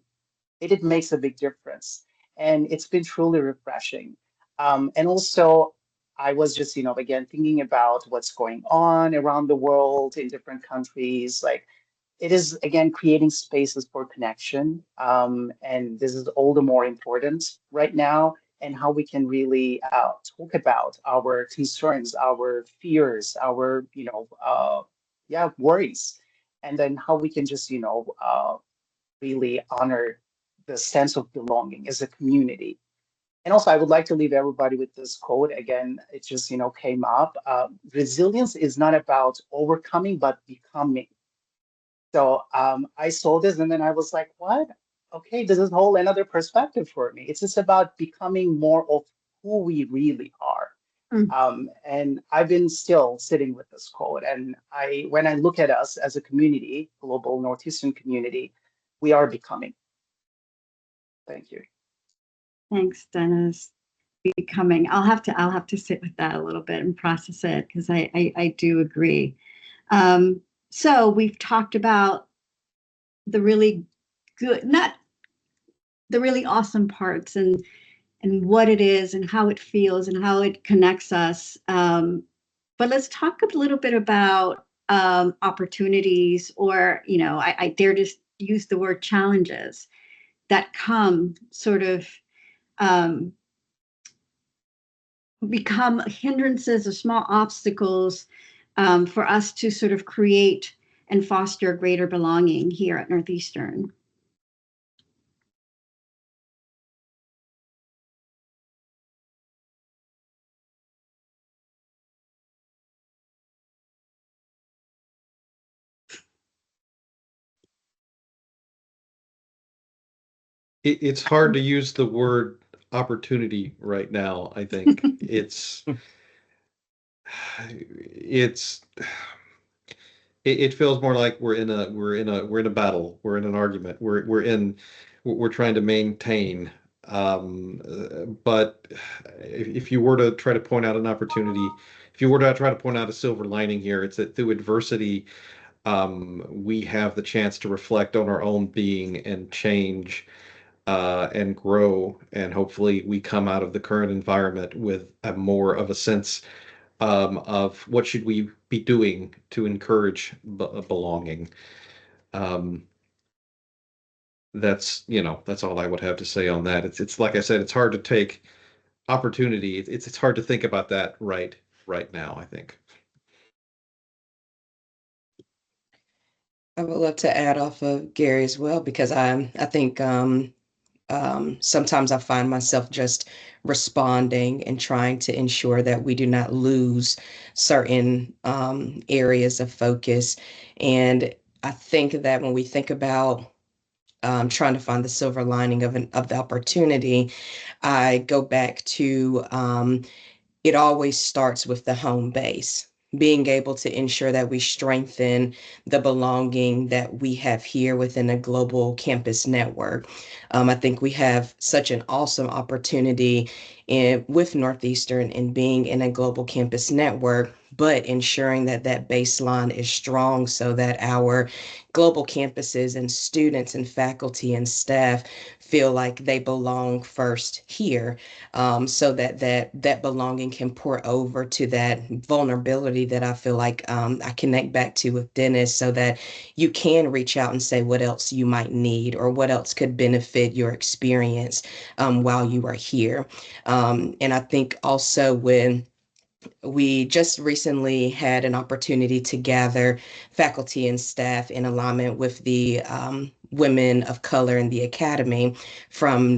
it makes a big difference. And it's been truly refreshing. And also, I was just, again, thinking about what's going on around the world in different countries. Like, it is, again, creating spaces for connection. And this is all the more important right now, and how we can really talk about our concerns, our fears, our, worries. And then how we can just, really honor the sense of belonging as a community. And also, I would like to leave everybody with this quote. Again, it just, came up. Resilience is not about overcoming, but becoming. So I saw this and then I was like, what? Okay, this is a whole another perspective for me. It's just about becoming more of who we really are. And I've been still sitting with this quote. And when I look at us as a community, global Northeastern community, we are becoming. Thank you. Thanks, Dennis. Becoming. I'll have to sit with that a little bit and process it, because I do agree. So we've talked about the really good, not the really awesome parts, and what it is and how it feels and how it connects us. But let's talk a little bit about opportunities, or I dare just use the word challenges that come sort of become hindrances or small obstacles for us to sort of create and foster greater belonging here at Northeastern. It's hard to use the word opportunity right now. I think it's it feels more like we're in a battle. We're in an argument. We're trying to maintain. But if you were to try to point out an opportunity, if you were to try to point out a silver lining here, it's that through adversity, we have the chance to reflect on our own being and change, and grow, and hopefully we come out of the current environment with a more of a sense, of what should we be doing to encourage belonging. Um, that's all I would have to say on that. It's like I said, it's hard to take opportunity. It's hard to think about that right now, I think. I would love to add off of Gary as well, because I think sometimes I find myself just responding and trying to ensure that we do not lose certain areas of focus. And I think that when we think about trying to find the silver lining of the opportunity, I go back to it always starts with the home base, being able to ensure that we strengthen the belonging that we have here within a global campus network. I think we have such an awesome opportunity with Northeastern in being in a global campus network, but ensuring that that baseline is strong so that our global campuses and students and faculty and staff feel like they belong first here, so that that belonging can pour over to that vulnerability that I feel like I connect back to with Dennis, so that you can reach out and say what else you might need or what else could benefit your experience while you are here. And I think also when we just recently had an opportunity to gather faculty and staff in alignment with the women of color in the academy from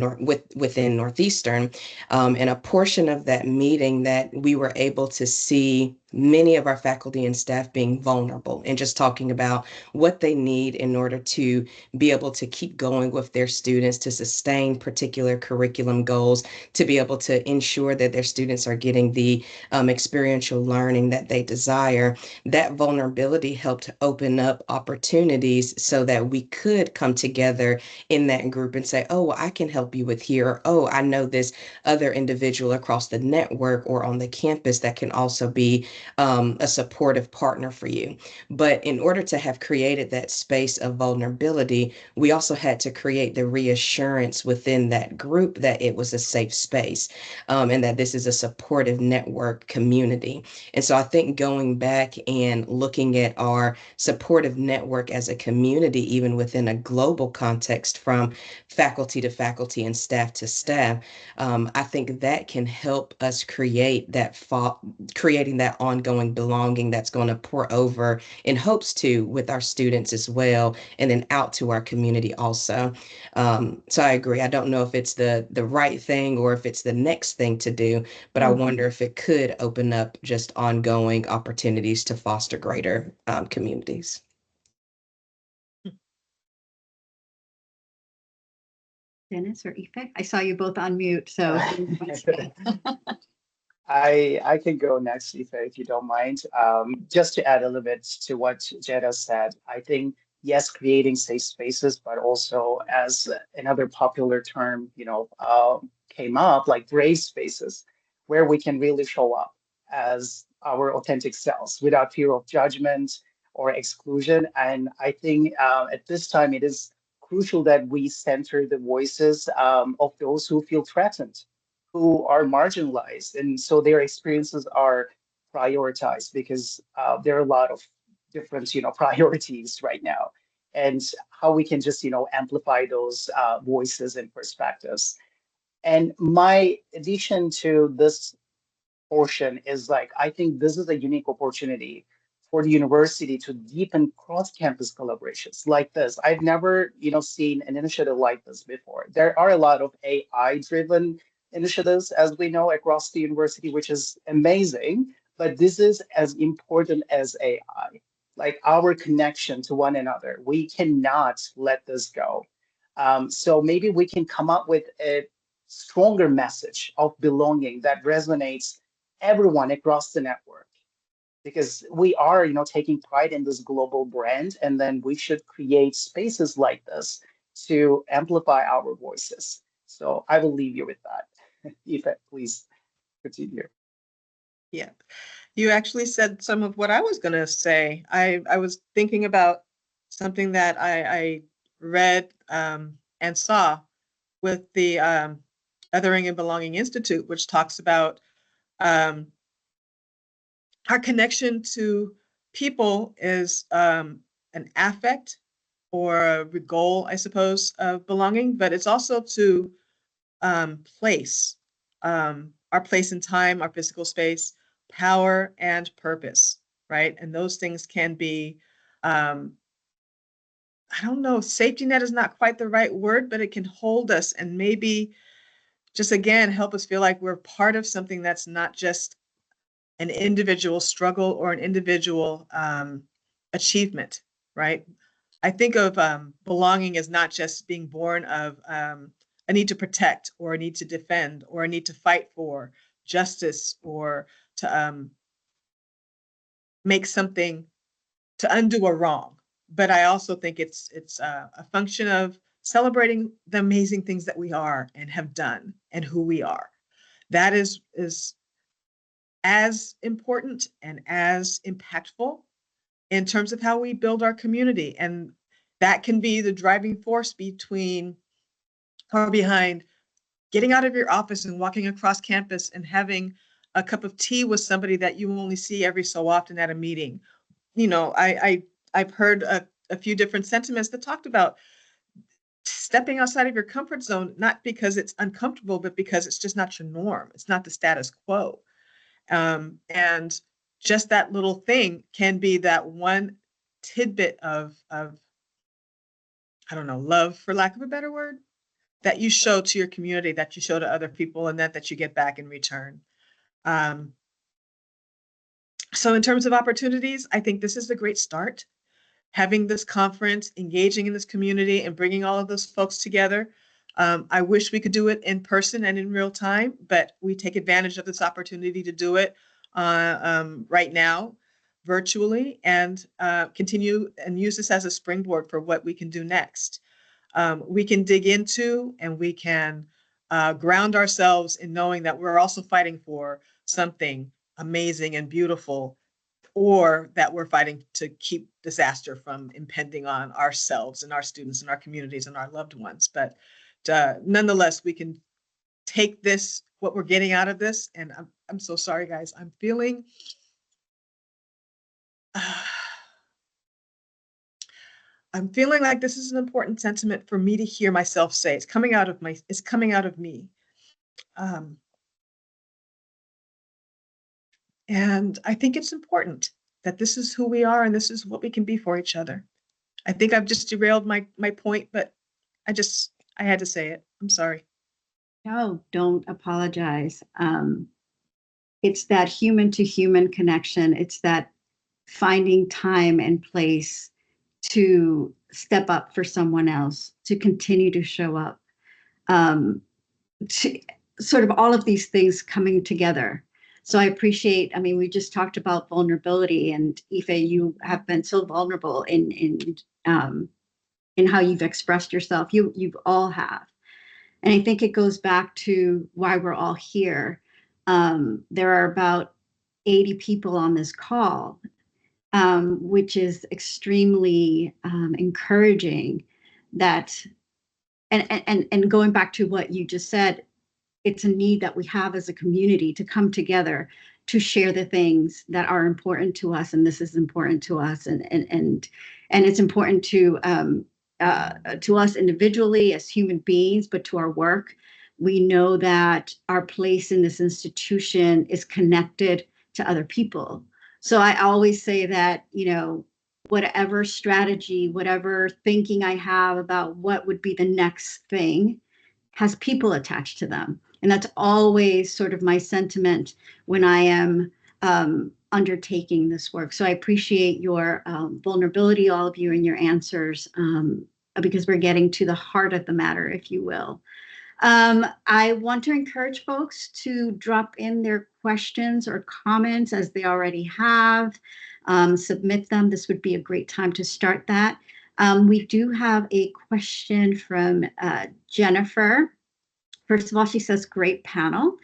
within Northeastern. And a portion of that meeting that we were able to see many of our faculty and staff being vulnerable and just talking about what they need in order to be able to keep going with their students, to sustain particular curriculum goals, to be able to ensure that their students are getting the experiential learning that they desire. That vulnerability helped open up opportunities so that we could come together in that group and say, oh, well, I can help you with here. Or, oh, I know this other individual across the network or on the campus that can also be a supportive partner for you. But in order to have created that space of vulnerability, we also had to create the reassurance within that group that it was a safe space, and that this is a supportive network community. And so I think going back and looking at our supportive network as a community, even within a global context from faculty to faculty and staff to staff, I think that can help us create that creating that ongoing belonging that's going to pour over in hopes to with our students as well, and then out to our community also. So I agree. I don't know if it's the right thing or if it's the next thing to do, but I wonder if it could open up just ongoing opportunities to foster greater communities. Dennis or Ife? I saw you both on mute, so. I can go next, if you don't mind. Just to add a little bit to what Jetta said, I think, yes, creating safe spaces, but also as another popular term, came up, like brave spaces, where we can really show up as our authentic selves without fear of judgment or exclusion. And I think at this time, it is crucial that we center the voices of those who feel threatened, who are marginalized, and so their experiences are prioritized, because there are a lot of different priorities right now, and how we can just amplify those voices and perspectives. And my addition to this portion is, like, I think this is a unique opportunity for the university to deepen cross-campus collaborations like this. I've never, seen an initiative like this before. There are a lot of AI-driven initiatives, as we know, across the university, which is amazing, but this is as important as AI. Like, our connection to one another, we cannot let this go. So maybe we can come up with a stronger message of belonging that resonates everyone across the network, because we are, taking pride in this global brand, and then we should create spaces like this to amplify our voices. So I will leave you with that. Eva, please continue. Yeah, you actually said some of what I was going to say. I was thinking about something that I read and saw with the Othering and Belonging Institute, which talks about our connection to people is an affect or a goal, I suppose, of belonging, but it's also to place, our place in time, our physical space, power, and purpose, right? And those things can be, I don't know, safety net is not quite the right word, but it can hold us and maybe just again help us feel like we're part of something that's not just an individual struggle or an individual achievement, right? I think of belonging as not just being born of a need to protect or a need to defend or a need to fight for justice or to make something, to undo a wrong. But I also think it's a function of celebrating the amazing things that we are and have done and who we are. That is as important and as impactful in terms of how we build our community. And that can be the driving force between or behind getting out of your office and walking across campus and having a cup of tea with somebody that you only see every so often at a meeting. I've heard a few different sentiments that talked about stepping outside of your comfort zone, not because it's uncomfortable, but because it's just not your norm. It's not the status quo. And just that little thing can be that one tidbit of I don't know, love, for lack of a better word, that you show to your community, that you show to other people, and that you get back in return. So in terms of opportunities, I think this is a great start. Having this conference, engaging in this community, and bringing all of those folks together. I wish we could do it in person and in real time, but we take advantage of this opportunity to do it right now, virtually, and continue and use this as a springboard for what we can do next. We can dig into and we can ground ourselves in knowing that we're also fighting for something amazing and beautiful, or that we're fighting to keep disaster from impending on ourselves and our students and our communities and our loved ones. But nonetheless, we can take this, what we're getting out of this, and I'm so sorry, guys. I'm feeling I'm feeling like this is an important sentiment for me to hear myself say. It's coming out of me. And I think it's important that this is who we are and this is what we can be for each other. I think I've just derailed my point, but I had to say it. I'm sorry. No, don't apologize. It's that human to human connection. It's that finding time and place to step up for someone else, to continue to show up, to sort of all of these things coming together. So I appreciate, we just talked about vulnerability, and Ife, you have been so vulnerable in how you've expressed yourself. You all have. And I think it goes back to why we're all here. There are about 80 people on this call, which is extremely encouraging. That, and going back to what you just said, it's a need that we have as a community to come together to share the things that are important to us, and this is important to us, and it's important to us individually as human beings, but to our work. We know that our place in this institution is connected to other people. So I always say that, whatever strategy, whatever thinking I have about what would be the next thing has people attached to them. And that's always sort of my sentiment when I am undertaking this work. So I appreciate your vulnerability, all of you, and your answers. because we're getting to the heart of the matter, if you will. I want to encourage folks to drop in their questions or comments as they already have. Submit them. This would be a great time to start that. We do have a question from Jennifer. First of all, she says, great panel.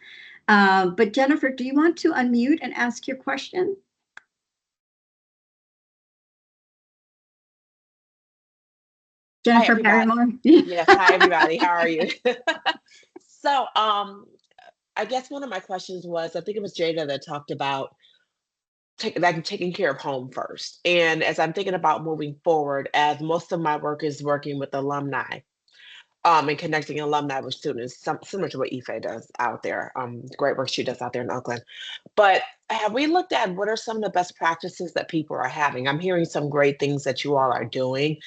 But Jennifer, do you want to unmute and ask your question? Jennifer Barrymore. Yes, hi everybody. How are you? So, I guess one of my questions was, I think it was Jada that talked about taking care of home first. And as I'm thinking about moving forward, as most of my work is working with alumni, and connecting alumni with students, similar to what Ife does out there, great work she does out there in Oakland. But have we looked at what are some of the best practices that people are having? I'm hearing some great things that you all are doing,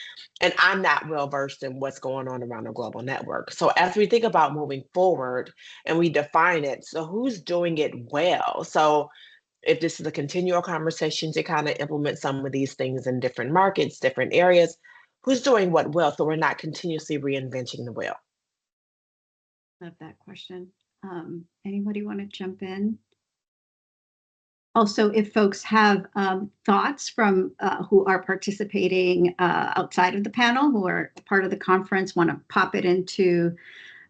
and I'm not well versed in what's going on around the global network. So as we think about moving forward and we define it, so who's doing it well? So if this is a continual conversation to kind of implement some of these things in different markets, different areas, who's doing what well, so we're not continuously reinventing the wheel? Love that question. Anybody want to jump in? Also, if folks have thoughts from who are participating outside of the panel, who are part of the conference, want to pop it into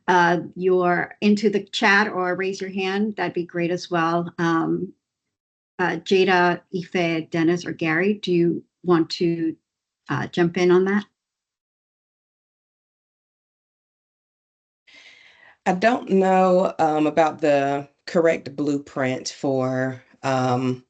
the chat or raise your hand, that'd be great as well. Jada, Ife, Dennis, or Gary, do you want to jump in on that? I don't know about the correct blueprint for to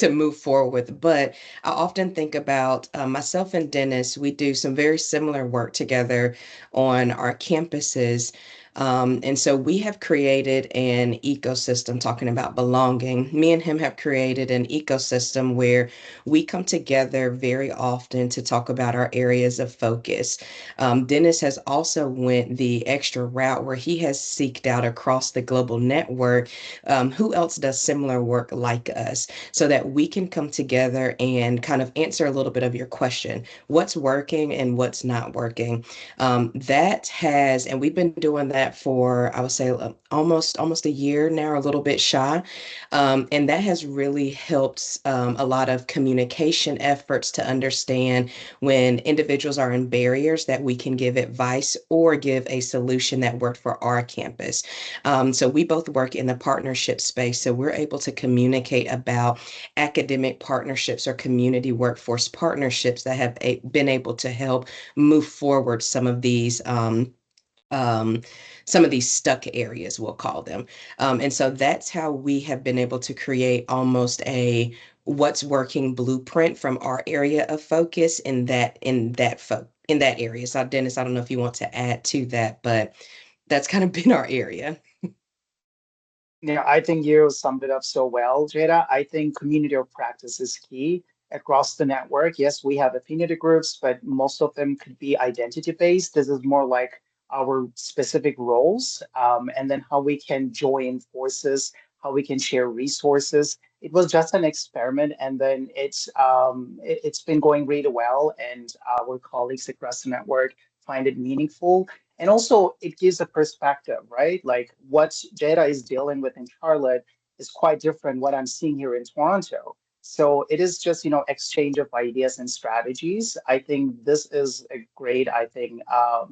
move forward with. But I often think about myself and Dennis, we do some very similar work together on our campuses. And so we have created an ecosystem talking about belonging. Me and him have created an ecosystem where we come together very often to talk about our areas of focus. Dennis has also went the extra route where he has seeked out across the global network who else does similar work like us, so that we can come together and kind of answer a little bit of your question, what's working and what's not working. And we've been doing that for, I would say, almost a year now, a little bit shy. And that has really helped a lot of communication efforts to understand when individuals are in barriers that we can give advice or give a solution that worked for our campus. So we both work in the partnership space, so we're able to communicate about academic partnerships or community workforce partnerships that have been able to help move forward some of these stuck areas, we'll call them. And so that's how we have been able to create almost a what's working blueprint from our area of focus in that area. So Dennis, I don't know if you want to add to that, but that's kind of been our area. Yeah, I think you summed it up so well, Jada. I think community of practice is key across the network. Yes, we have affinity groups, but most of them could be identity based. This is more like our specific roles, and then how we can join forces, how we can share resources. It was just an experiment, and then it's been going really well, and our colleagues across the network find it meaningful. And also, it gives a perspective, right? Like what Jada is dealing with in Charlotte is quite different what I'm seeing here in Toronto. So it is just, exchange of ideas and strategies. I think this is a great,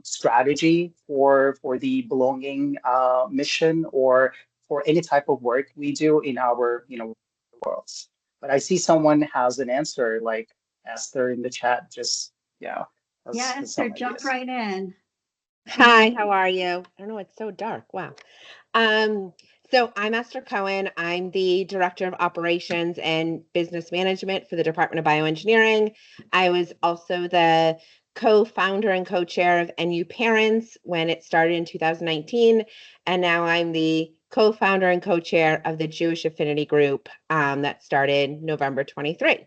strategy for the belonging mission or for any type of work we do in our, worlds. But I see someone has an answer, like Esther in the chat. Just has Esther, some jump ideas. right in. Hi, how are you? I don't know, it's so dark. Wow. So I'm Esther Cohen. I'm the Director of Operations and Business Management for the Department of Bioengineering. I was also the co-founder and co-chair of NU Parents when it started in 2019. And now I'm the co-founder and co-chair of the Jewish Affinity Group that started November 23.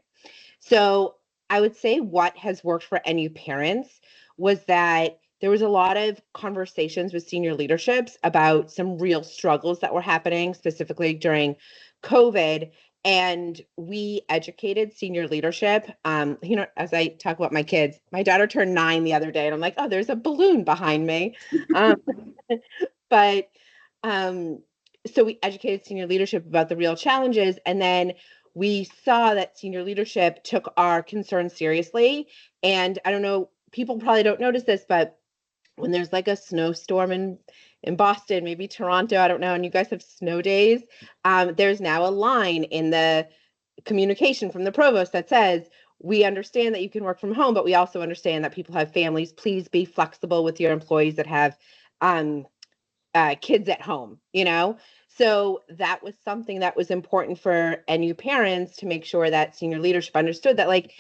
So I would say what has worked for NU Parents was that there was a lot of conversations with senior leaderships about some real struggles that were happening, specifically during COVID. And we educated senior leadership. As I talk about my kids, my daughter turned 9 the other day, and I'm like, oh, there's a balloon behind me. But so we educated senior leadership about the real challenges, and then we saw that senior leadership took our concerns seriously. And I don't know, people probably don't notice this, but when there's like a snowstorm in Boston, maybe Toronto, I don't know, and you guys have snow days, there's now a line in the communication from the provost that says, we understand that you can work from home, but we also understand that people have families. Please be flexible with your employees that have kids at home, So that was something that was important for NU parents to make sure that senior leadership understood that, like,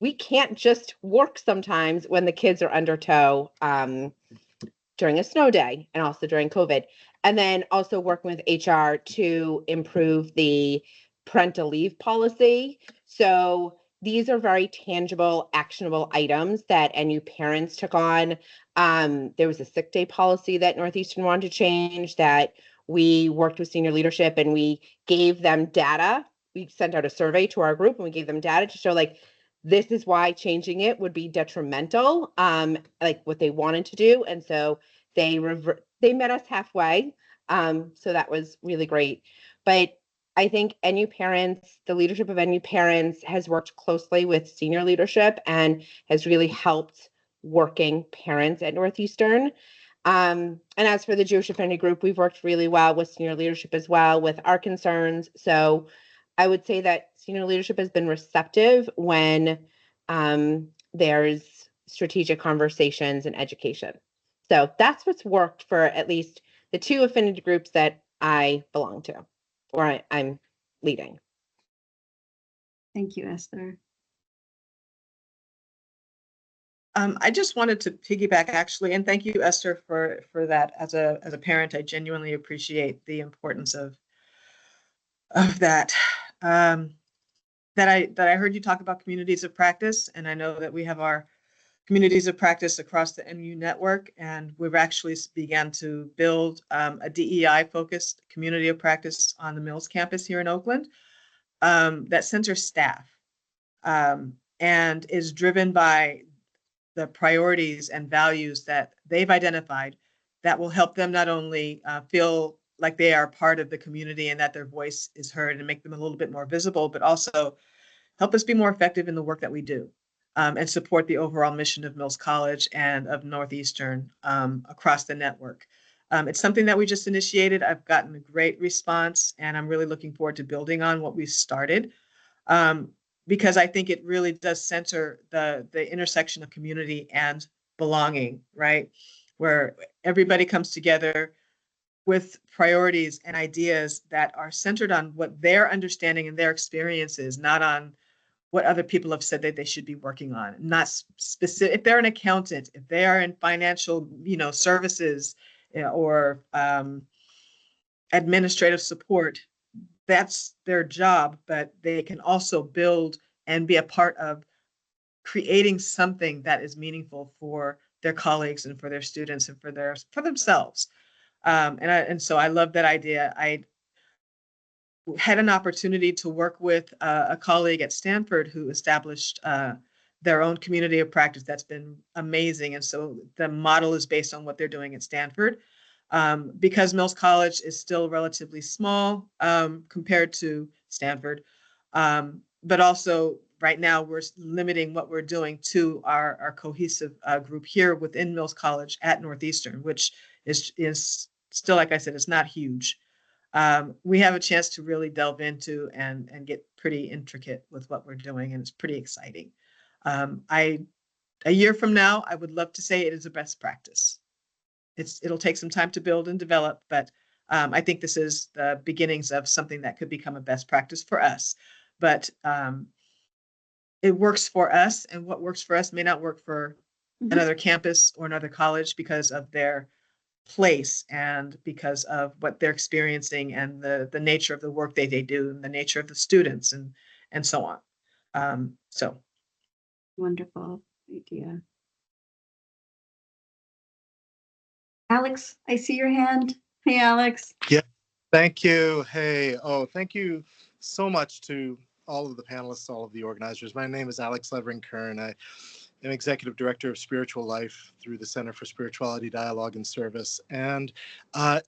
we can't just work sometimes when the kids are under tow during a snow day and also during COVID. And then also working with HR to improve the parental leave policy. So these are very tangible, actionable items that NU parents took on. There was a sick day policy that Northeastern wanted to change that we worked with senior leadership and we gave them data. We sent out a survey to our group and we gave them data to show, like, this is why changing it would be detrimental, like what they wanted to do. And so they met us halfway. So that was really great. But I think NU parents, the leadership of NU parents has worked closely with senior leadership and has really helped working parents at Northeastern. And as for the Jewish Affinity Group, we've worked really well with senior leadership as well with our concerns. So I would say that senior leadership has been receptive when there's strategic conversations and education. So that's what's worked for at least the 2 affinity groups that I belong to, or I'm leading. Thank you, Esther. I just wanted to piggyback, actually, and thank you, Esther, for that. As a parent, I genuinely appreciate the importance of that. That I heard you talk about communities of practice, and I know that we have our communities of practice across the NU network, and we've actually began to build a DEI-focused community of practice on the Mills campus here in Oakland that centers staff and is driven by the priorities and values that they've identified that will help them not only feel like they are part of the community and that their voice is heard and make them a little bit more visible, but also help us be more effective in the work that we do and support the overall mission of Mills College and of Northeastern across the network. It's something that we just initiated. I've gotten a great response, and I'm really looking forward to building on what we started. Because I think it really does center the intersection of community and belonging, right? Where everybody comes together with priorities and ideas that are centered on what their understanding and their experience is, not on what other people have said that they should be working on. Not specific. If they're an accountant, if they are in financial, services or administrative support, that's their job, but they can also build and be a part of creating something that is meaningful for their colleagues and for their students and for themselves. And so I love that idea. I had an opportunity to work with a colleague at Stanford who established their own community of practice that's been amazing. And so the model is based on what they're doing at Stanford. Because Mills College is still relatively small compared to Stanford. But also right now we're limiting what we're doing to our cohesive group here within Mills College at Northeastern, which is still, like I said, it's not huge. We have a chance to really delve into and get pretty intricate with what we're doing, and it's pretty exciting. A year from now, I would love to say it is a best practice. It'll take some time to build and develop, but I think this is the beginnings of something that could become a best practice for us. But it works for us, and what works for us may not work for another campus or another college because of their place and because of what they're experiencing and the nature of the work they do and the nature of the students and so on. So Wonderful idea. Alex, I see your hand. Hey, Alex. Yeah, thank you. Hey, thank you so much to all of the panelists, all of the organizers. My name is Alex Levering-Kern. I am Executive Director of Spiritual Life through the Center for Spirituality, Dialogue, and Service. And, I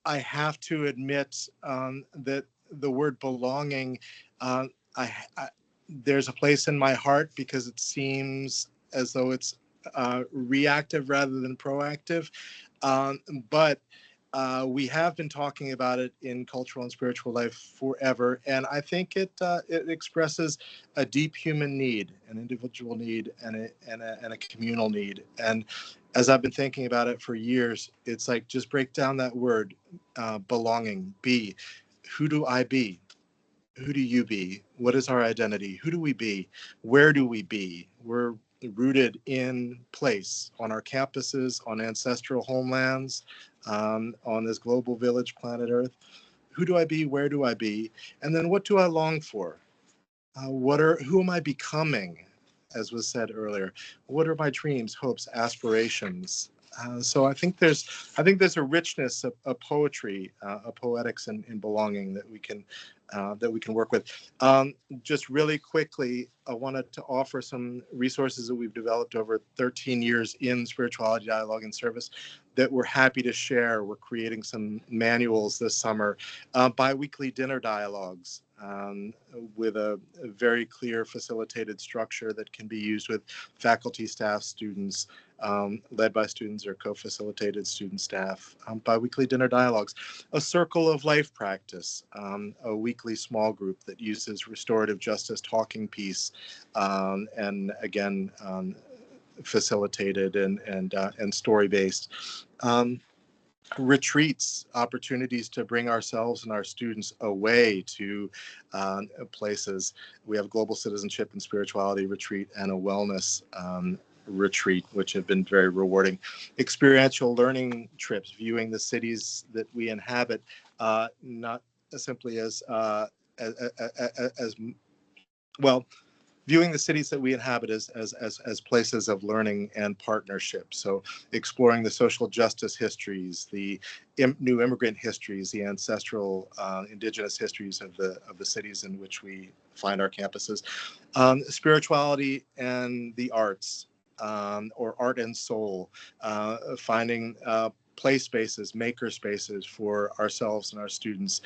have to admit that the word belonging, I, there's a place in my heart because it seems as though it's reactive rather than proactive. But we have been talking about it in cultural and spiritual life forever, and I think it expresses a deep human need, an individual need, and a communal need. And as I've been thinking about it for years, it's like, just break down that word, belonging. Be. Who do I be? Who do you be? What is our identity? Who do we be? Where do we be? We're rooted in place, on our campuses, on ancestral homelands, on this global village, planet Earth. Who do I be? Where do I be? And then what do I long for? Who am I becoming? As was said earlier, what are my dreams, hopes, aspirations? So I think there's a richness of poetry, a poetics in belonging that we can work with. Just really quickly, I wanted to offer some resources that we've developed over 13 years in spirituality, dialogue, and service that we're happy to share. We're creating some manuals this summer, bi-weekly dinner dialogues, with a very clear facilitated structure that can be used with faculty, staff, students, led by students or co-facilitated student staff, bi-weekly dinner dialogues, a circle of life practice, a weekly small group that uses restorative justice talking piece, and again, facilitated and story-based. Retreats, opportunities to bring ourselves and our students away to places. We have Global Citizenship and Spirituality retreat and a wellness retreat, which have been very rewarding. Experiential learning trips, viewing the cities that we inhabit, not simply as well, viewing the cities that we inhabit as places of learning and partnership. So exploring the social justice histories, the new immigrant histories, the ancestral indigenous histories of the cities in which we find our campuses. Spirituality and the arts, or art and soul, finding play spaces, maker spaces for ourselves and our students,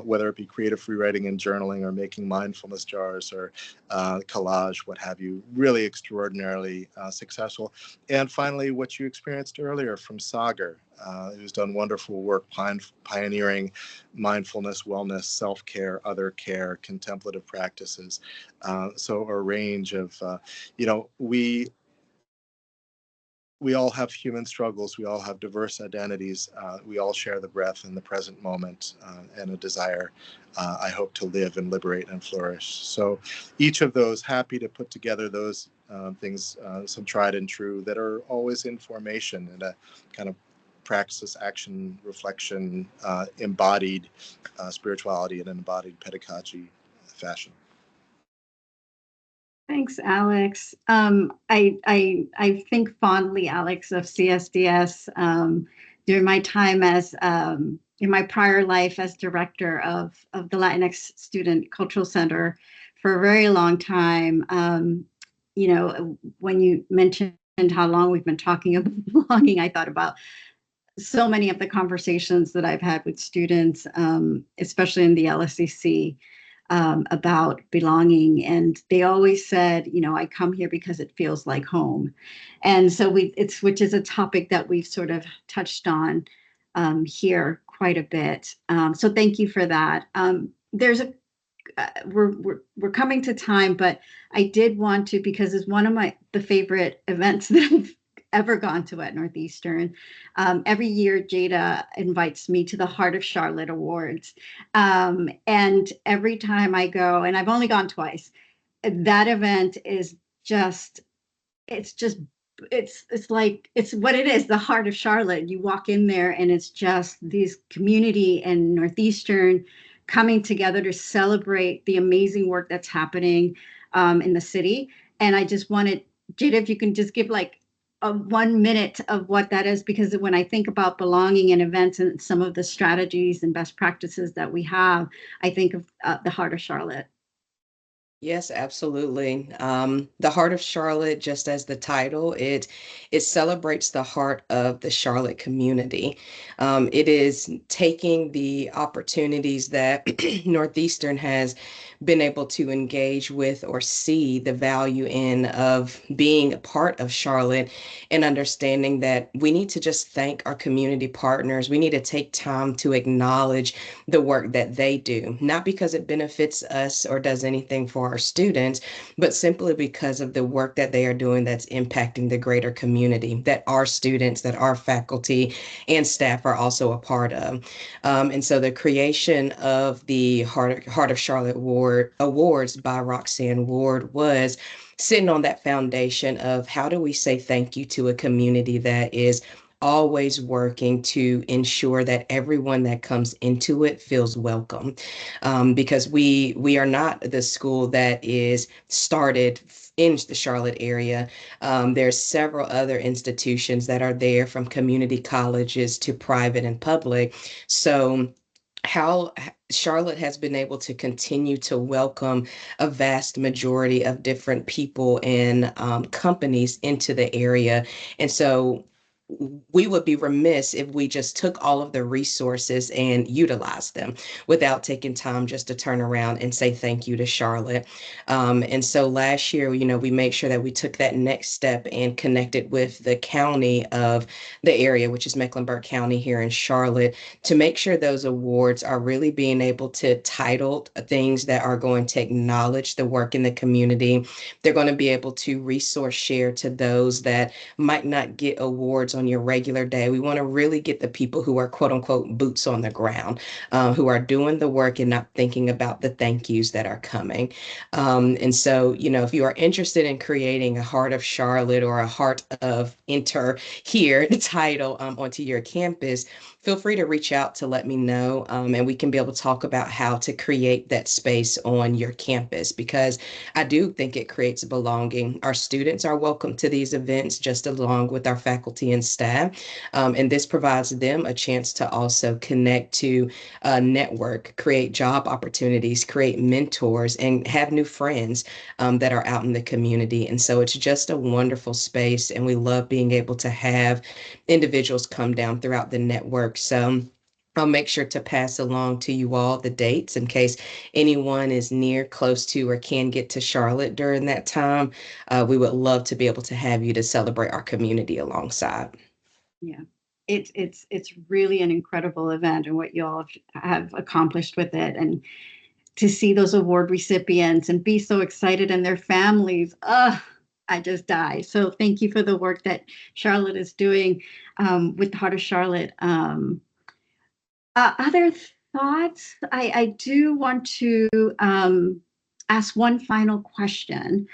whether it be creative free writing and journaling, or making mindfulness jars, or collage, what have you. Really extraordinarily successful. And finally, what you experienced earlier from Sagar, who's done wonderful work pioneering mindfulness, wellness, self-care, other care, contemplative practices. So a range of, we all have human struggles. We all have diverse identities. We all share the breath in the present moment, and a desire, I hope, to live and liberate and flourish. So each of those, happy to put together those things, some tried and true, that are always in formation in a kind of praxis, action, reflection, embodied spirituality in an embodied pedagogy fashion. Thanks, Alex. I think fondly, Alex, of CSDS during my time as in my prior life as director of the Latinx Student Cultural Center for a very long time. When you mentioned how long we've been talking about belonging, I thought about so many of the conversations that I've had with students, especially in the LSCC. About belonging, and they always said, I come here because it feels like home. And so which is a topic that we've sort of touched on here quite a bit. So thank you for that. We're coming to time, but I did want to, because it's one of the favorite events that I've ever gone to at Northeastern. Every year, Jada invites me to the Heart of Charlotte Awards. And every time I go, and I've only gone twice, that event is it's what it is, the Heart of Charlotte. You walk in there and it's just these community and Northeastern coming together to celebrate the amazing work that's happening in the city. And I just wanted, Jada, if you can just give 1 minute of what that is, because when I think about belonging in events and some of the strategies and best practices that we have, I think of the Heart of Charlotte. Yes, absolutely. The Heart of Charlotte, just as the title, it celebrates the heart of the Charlotte community. It is taking the opportunities that Northeastern has been able to engage with or see the value in of being a part of Charlotte, and understanding that we need to just thank our community partners. We need to take time to acknowledge the work that they do, not because it benefits us or does anything for our students, but simply because of the work that they are doing that's impacting the greater community, that our students, that our faculty and staff are also a part of. And so the creation of the Heart of Charlotte Awards by Roxanne Ward was sitting on that foundation of how do we say thank you to a community that is always working to ensure that everyone that comes into it feels welcome, because we are not the school that is started in the Charlotte area. There's several other institutions that are there, from community colleges to private and public. So how Charlotte has been able to continue to welcome a vast majority of different people and companies into the area. And so we would be remiss if we just took all of the resources and utilized them without taking time just to turn around and say thank you to Charlotte. And so last year, we made sure that we took that next step and connected with the county of the area, which is Mecklenburg County here in Charlotte, to make sure those awards are really being able to title things that are going to acknowledge the work in the community. They're going to be able to resource share to those that might not get awards on your regular day. We want to really get the people who are quote unquote boots on the ground, who are doing the work and not thinking about the thank yous that are coming. And so, if you are interested in creating a Heart of Charlotte or a Heart of Enter here title onto your campus, feel free to reach out to let me know, and we can be able to talk about how to create that space on your campus, because I do think it creates belonging. Our students are welcome to these events just along with our faculty and staff, and this provides them a chance to also connect to network, create job opportunities, create mentors, and have new friends that are out in the community. And so it's just a wonderful space, and we love being able to have individuals come down throughout the network. So I'll make sure to pass along to you all the dates in case anyone is near, close to, or can get to Charlotte during that time. We would love to be able to have you to celebrate our community alongside. Yeah, it's really an incredible event, and what you all have accomplished with it, and to see those award recipients and be so excited, and their families. I just die. So thank you for the work that Charlotte is doing with the Heart of Charlotte. Other thoughts? I do want to ask one final question.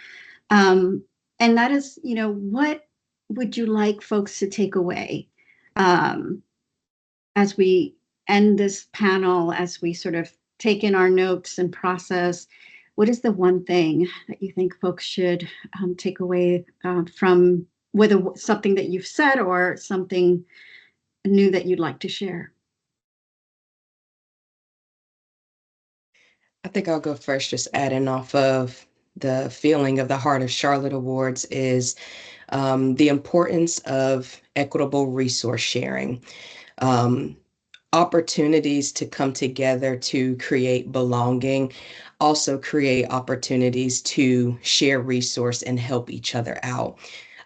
And that is, what would you like folks to take away as we end this panel, as we sort of take in our notes and process? What is the one thing that you think folks should take away from, whether something that you've said or something new that you'd like to share? I think I'll go first, just adding off of the feeling of the Heart of Charlotte Awards is the importance of equitable resource sharing. Opportunities to come together to create belonging also create opportunities to share resource and help each other out.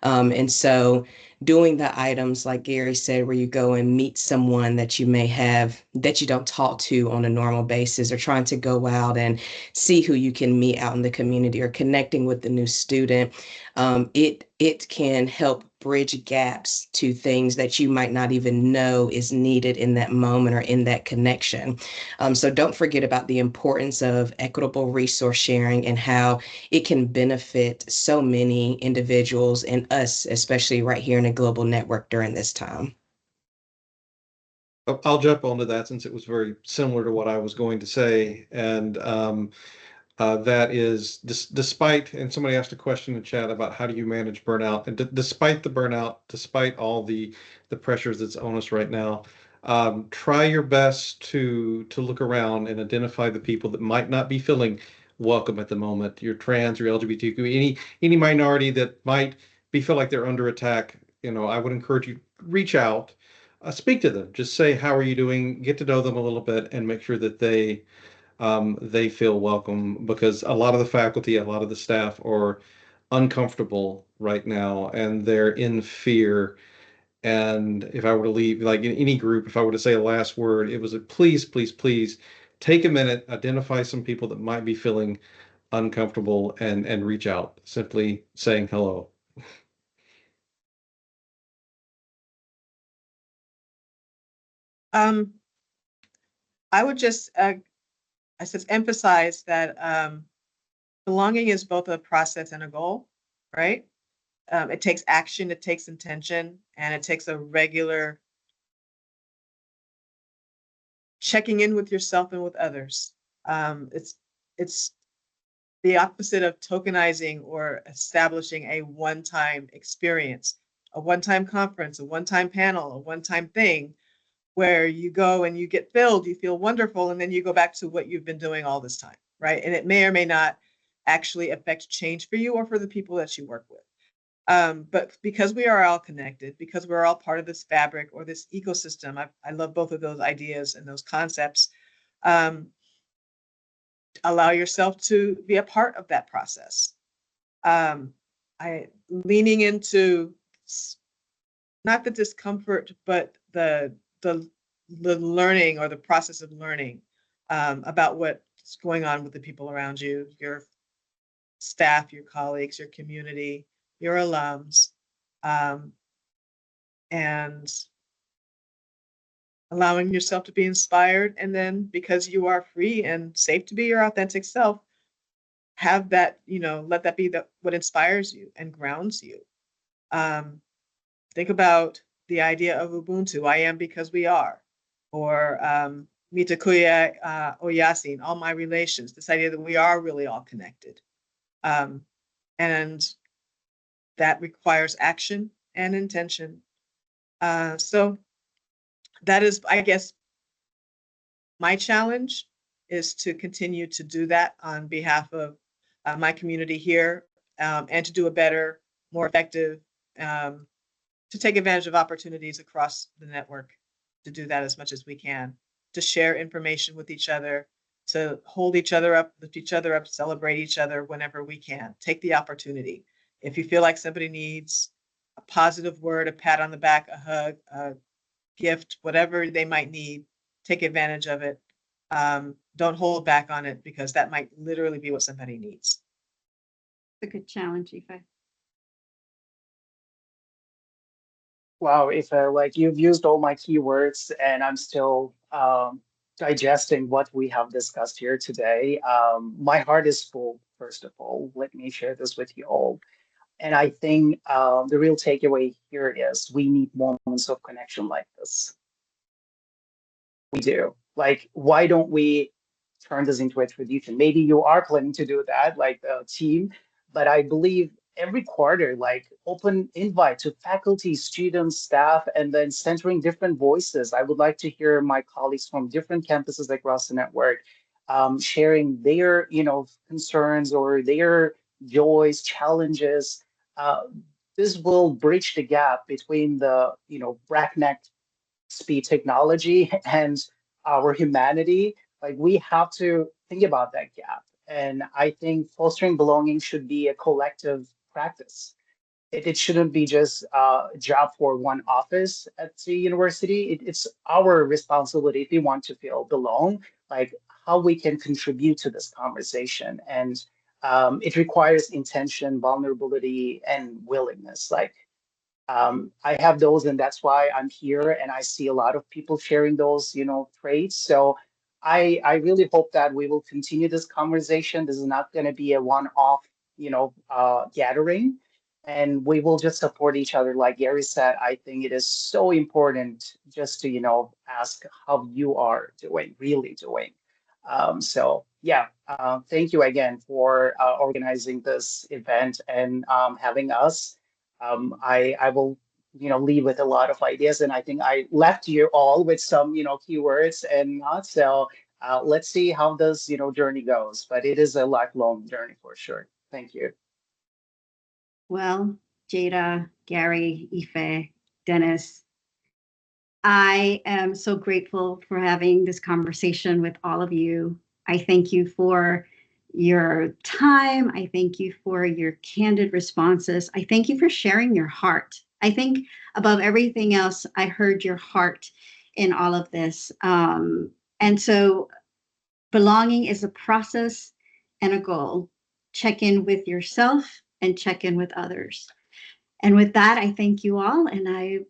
And so doing the items like Gary said, where you go and meet someone that you may have that you don't talk to on a normal basis, or trying to go out and see who you can meet out in the community, or connecting with the new student, it can help bridge gaps to things that you might not even know is needed in that moment or in that connection. So don't forget about the importance of equitable resource sharing and how it can benefit so many individuals and us, especially right here in a global network during this time. I'll jump onto that since it was very similar to what I was going to say. And that is, despite, and somebody asked a question in chat about how do you manage burnout, and despite the burnout, despite all the pressures that's on us right now, try your best to look around and identify the people that might not be feeling welcome at the moment. You're trans, you're LGBTQ, any minority that might feel like they're under attack. I would encourage you, reach out, speak to them, just say, how are you doing? Get to know them a little bit and make sure that they feel welcome, because a lot of the faculty, a lot of the staff are uncomfortable right now and they're in fear. And if I were to leave, like in any group, if I were to say a last word, it was a please, please, please take a minute, identify some people that might be feeling uncomfortable and reach out, simply saying hello. I would just, emphasize that belonging is both a process and a goal, right? It takes action, it takes intention, and it takes a regular checking in with yourself and with others. It's the opposite of tokenizing or establishing a one-time experience, a one-time conference, a one-time panel, a one-time thing where you go and you get filled, you feel wonderful, and then you go back to what you've been doing all this time, right? And it may or may not actually affect change for you or for the people that you work with. But because we are all connected, because we're all part of this fabric or this ecosystem, I love both of those ideas and those concepts. Allow yourself to be a part of that process. Leaning into not the discomfort, but the learning or the process of learning about what's going on with the people around you, your staff, your colleagues, your community, your alums, and allowing yourself to be inspired. And then because you are free and safe to be your authentic self, have that, let that be what inspires you and grounds you. Think about the idea of Ubuntu, I am because we are, or Mitakuya Oyasin, all my relations, this idea that we are really all connected. And that requires action and intention. So that is, I guess, my challenge is to continue to do that on behalf of my community here, and to do a better, more effective, to take advantage of opportunities across the network, to do that as much as we can, to share information with each other, to hold each other up, lift each other up, celebrate each other whenever we can. Take the opportunity. If you feel like somebody needs a positive word, a pat on the back, a hug, a gift, whatever they might need, take advantage of it. Don't hold back on it, because that might literally be what somebody needs. It's a good challenge, Aoife. Wow, if like you've used all my keywords and I'm still digesting what we have discussed here today. My heart is full, first of all. Let me share this with you all. And I think the real takeaway here is we need moments of connection like this. We do. Like, why don't we turn this into a tradition? Maybe you are planning to do that, like a team, but I believe every quarter, like open invite to faculty, students, staff, and then centering different voices. I would like to hear my colleagues from different campuses across the network sharing their, concerns or their joys, challenges. This will bridge the gap between the, breakneck speed technology and our humanity. Like, we have to think about that gap. And I think fostering belonging should be a collective practice. It shouldn't be just a job for one office at the university. It's our responsibility, if we want to feel belong, like how we can contribute to this conversation. And it requires intention, vulnerability, and willingness. Like, I have those, and that's why I'm here. And I see a lot of people sharing those, traits. So I really hope that we will continue this conversation. This is not going to be a one-off, gathering, and we will just support each other. Like Gary said, I think it is so important just to, ask how you are doing, really doing. So yeah, thank you again for organizing this event and having us. I will, leave with a lot of ideas, and I think I left you all with some, keywords and not. So let's see how this, journey goes. But it is a lifelong journey for sure. Thank you. Well, Jada, Gary, Ife, Dennis, I am so grateful for having this conversation with all of you. I thank you for your time. I thank you for your candid responses. I thank you for sharing your heart. I think above everything else, I heard your heart in all of this. And so belonging is a process and a goal. Check in with yourself and check in with others. And with that, I thank you all, and I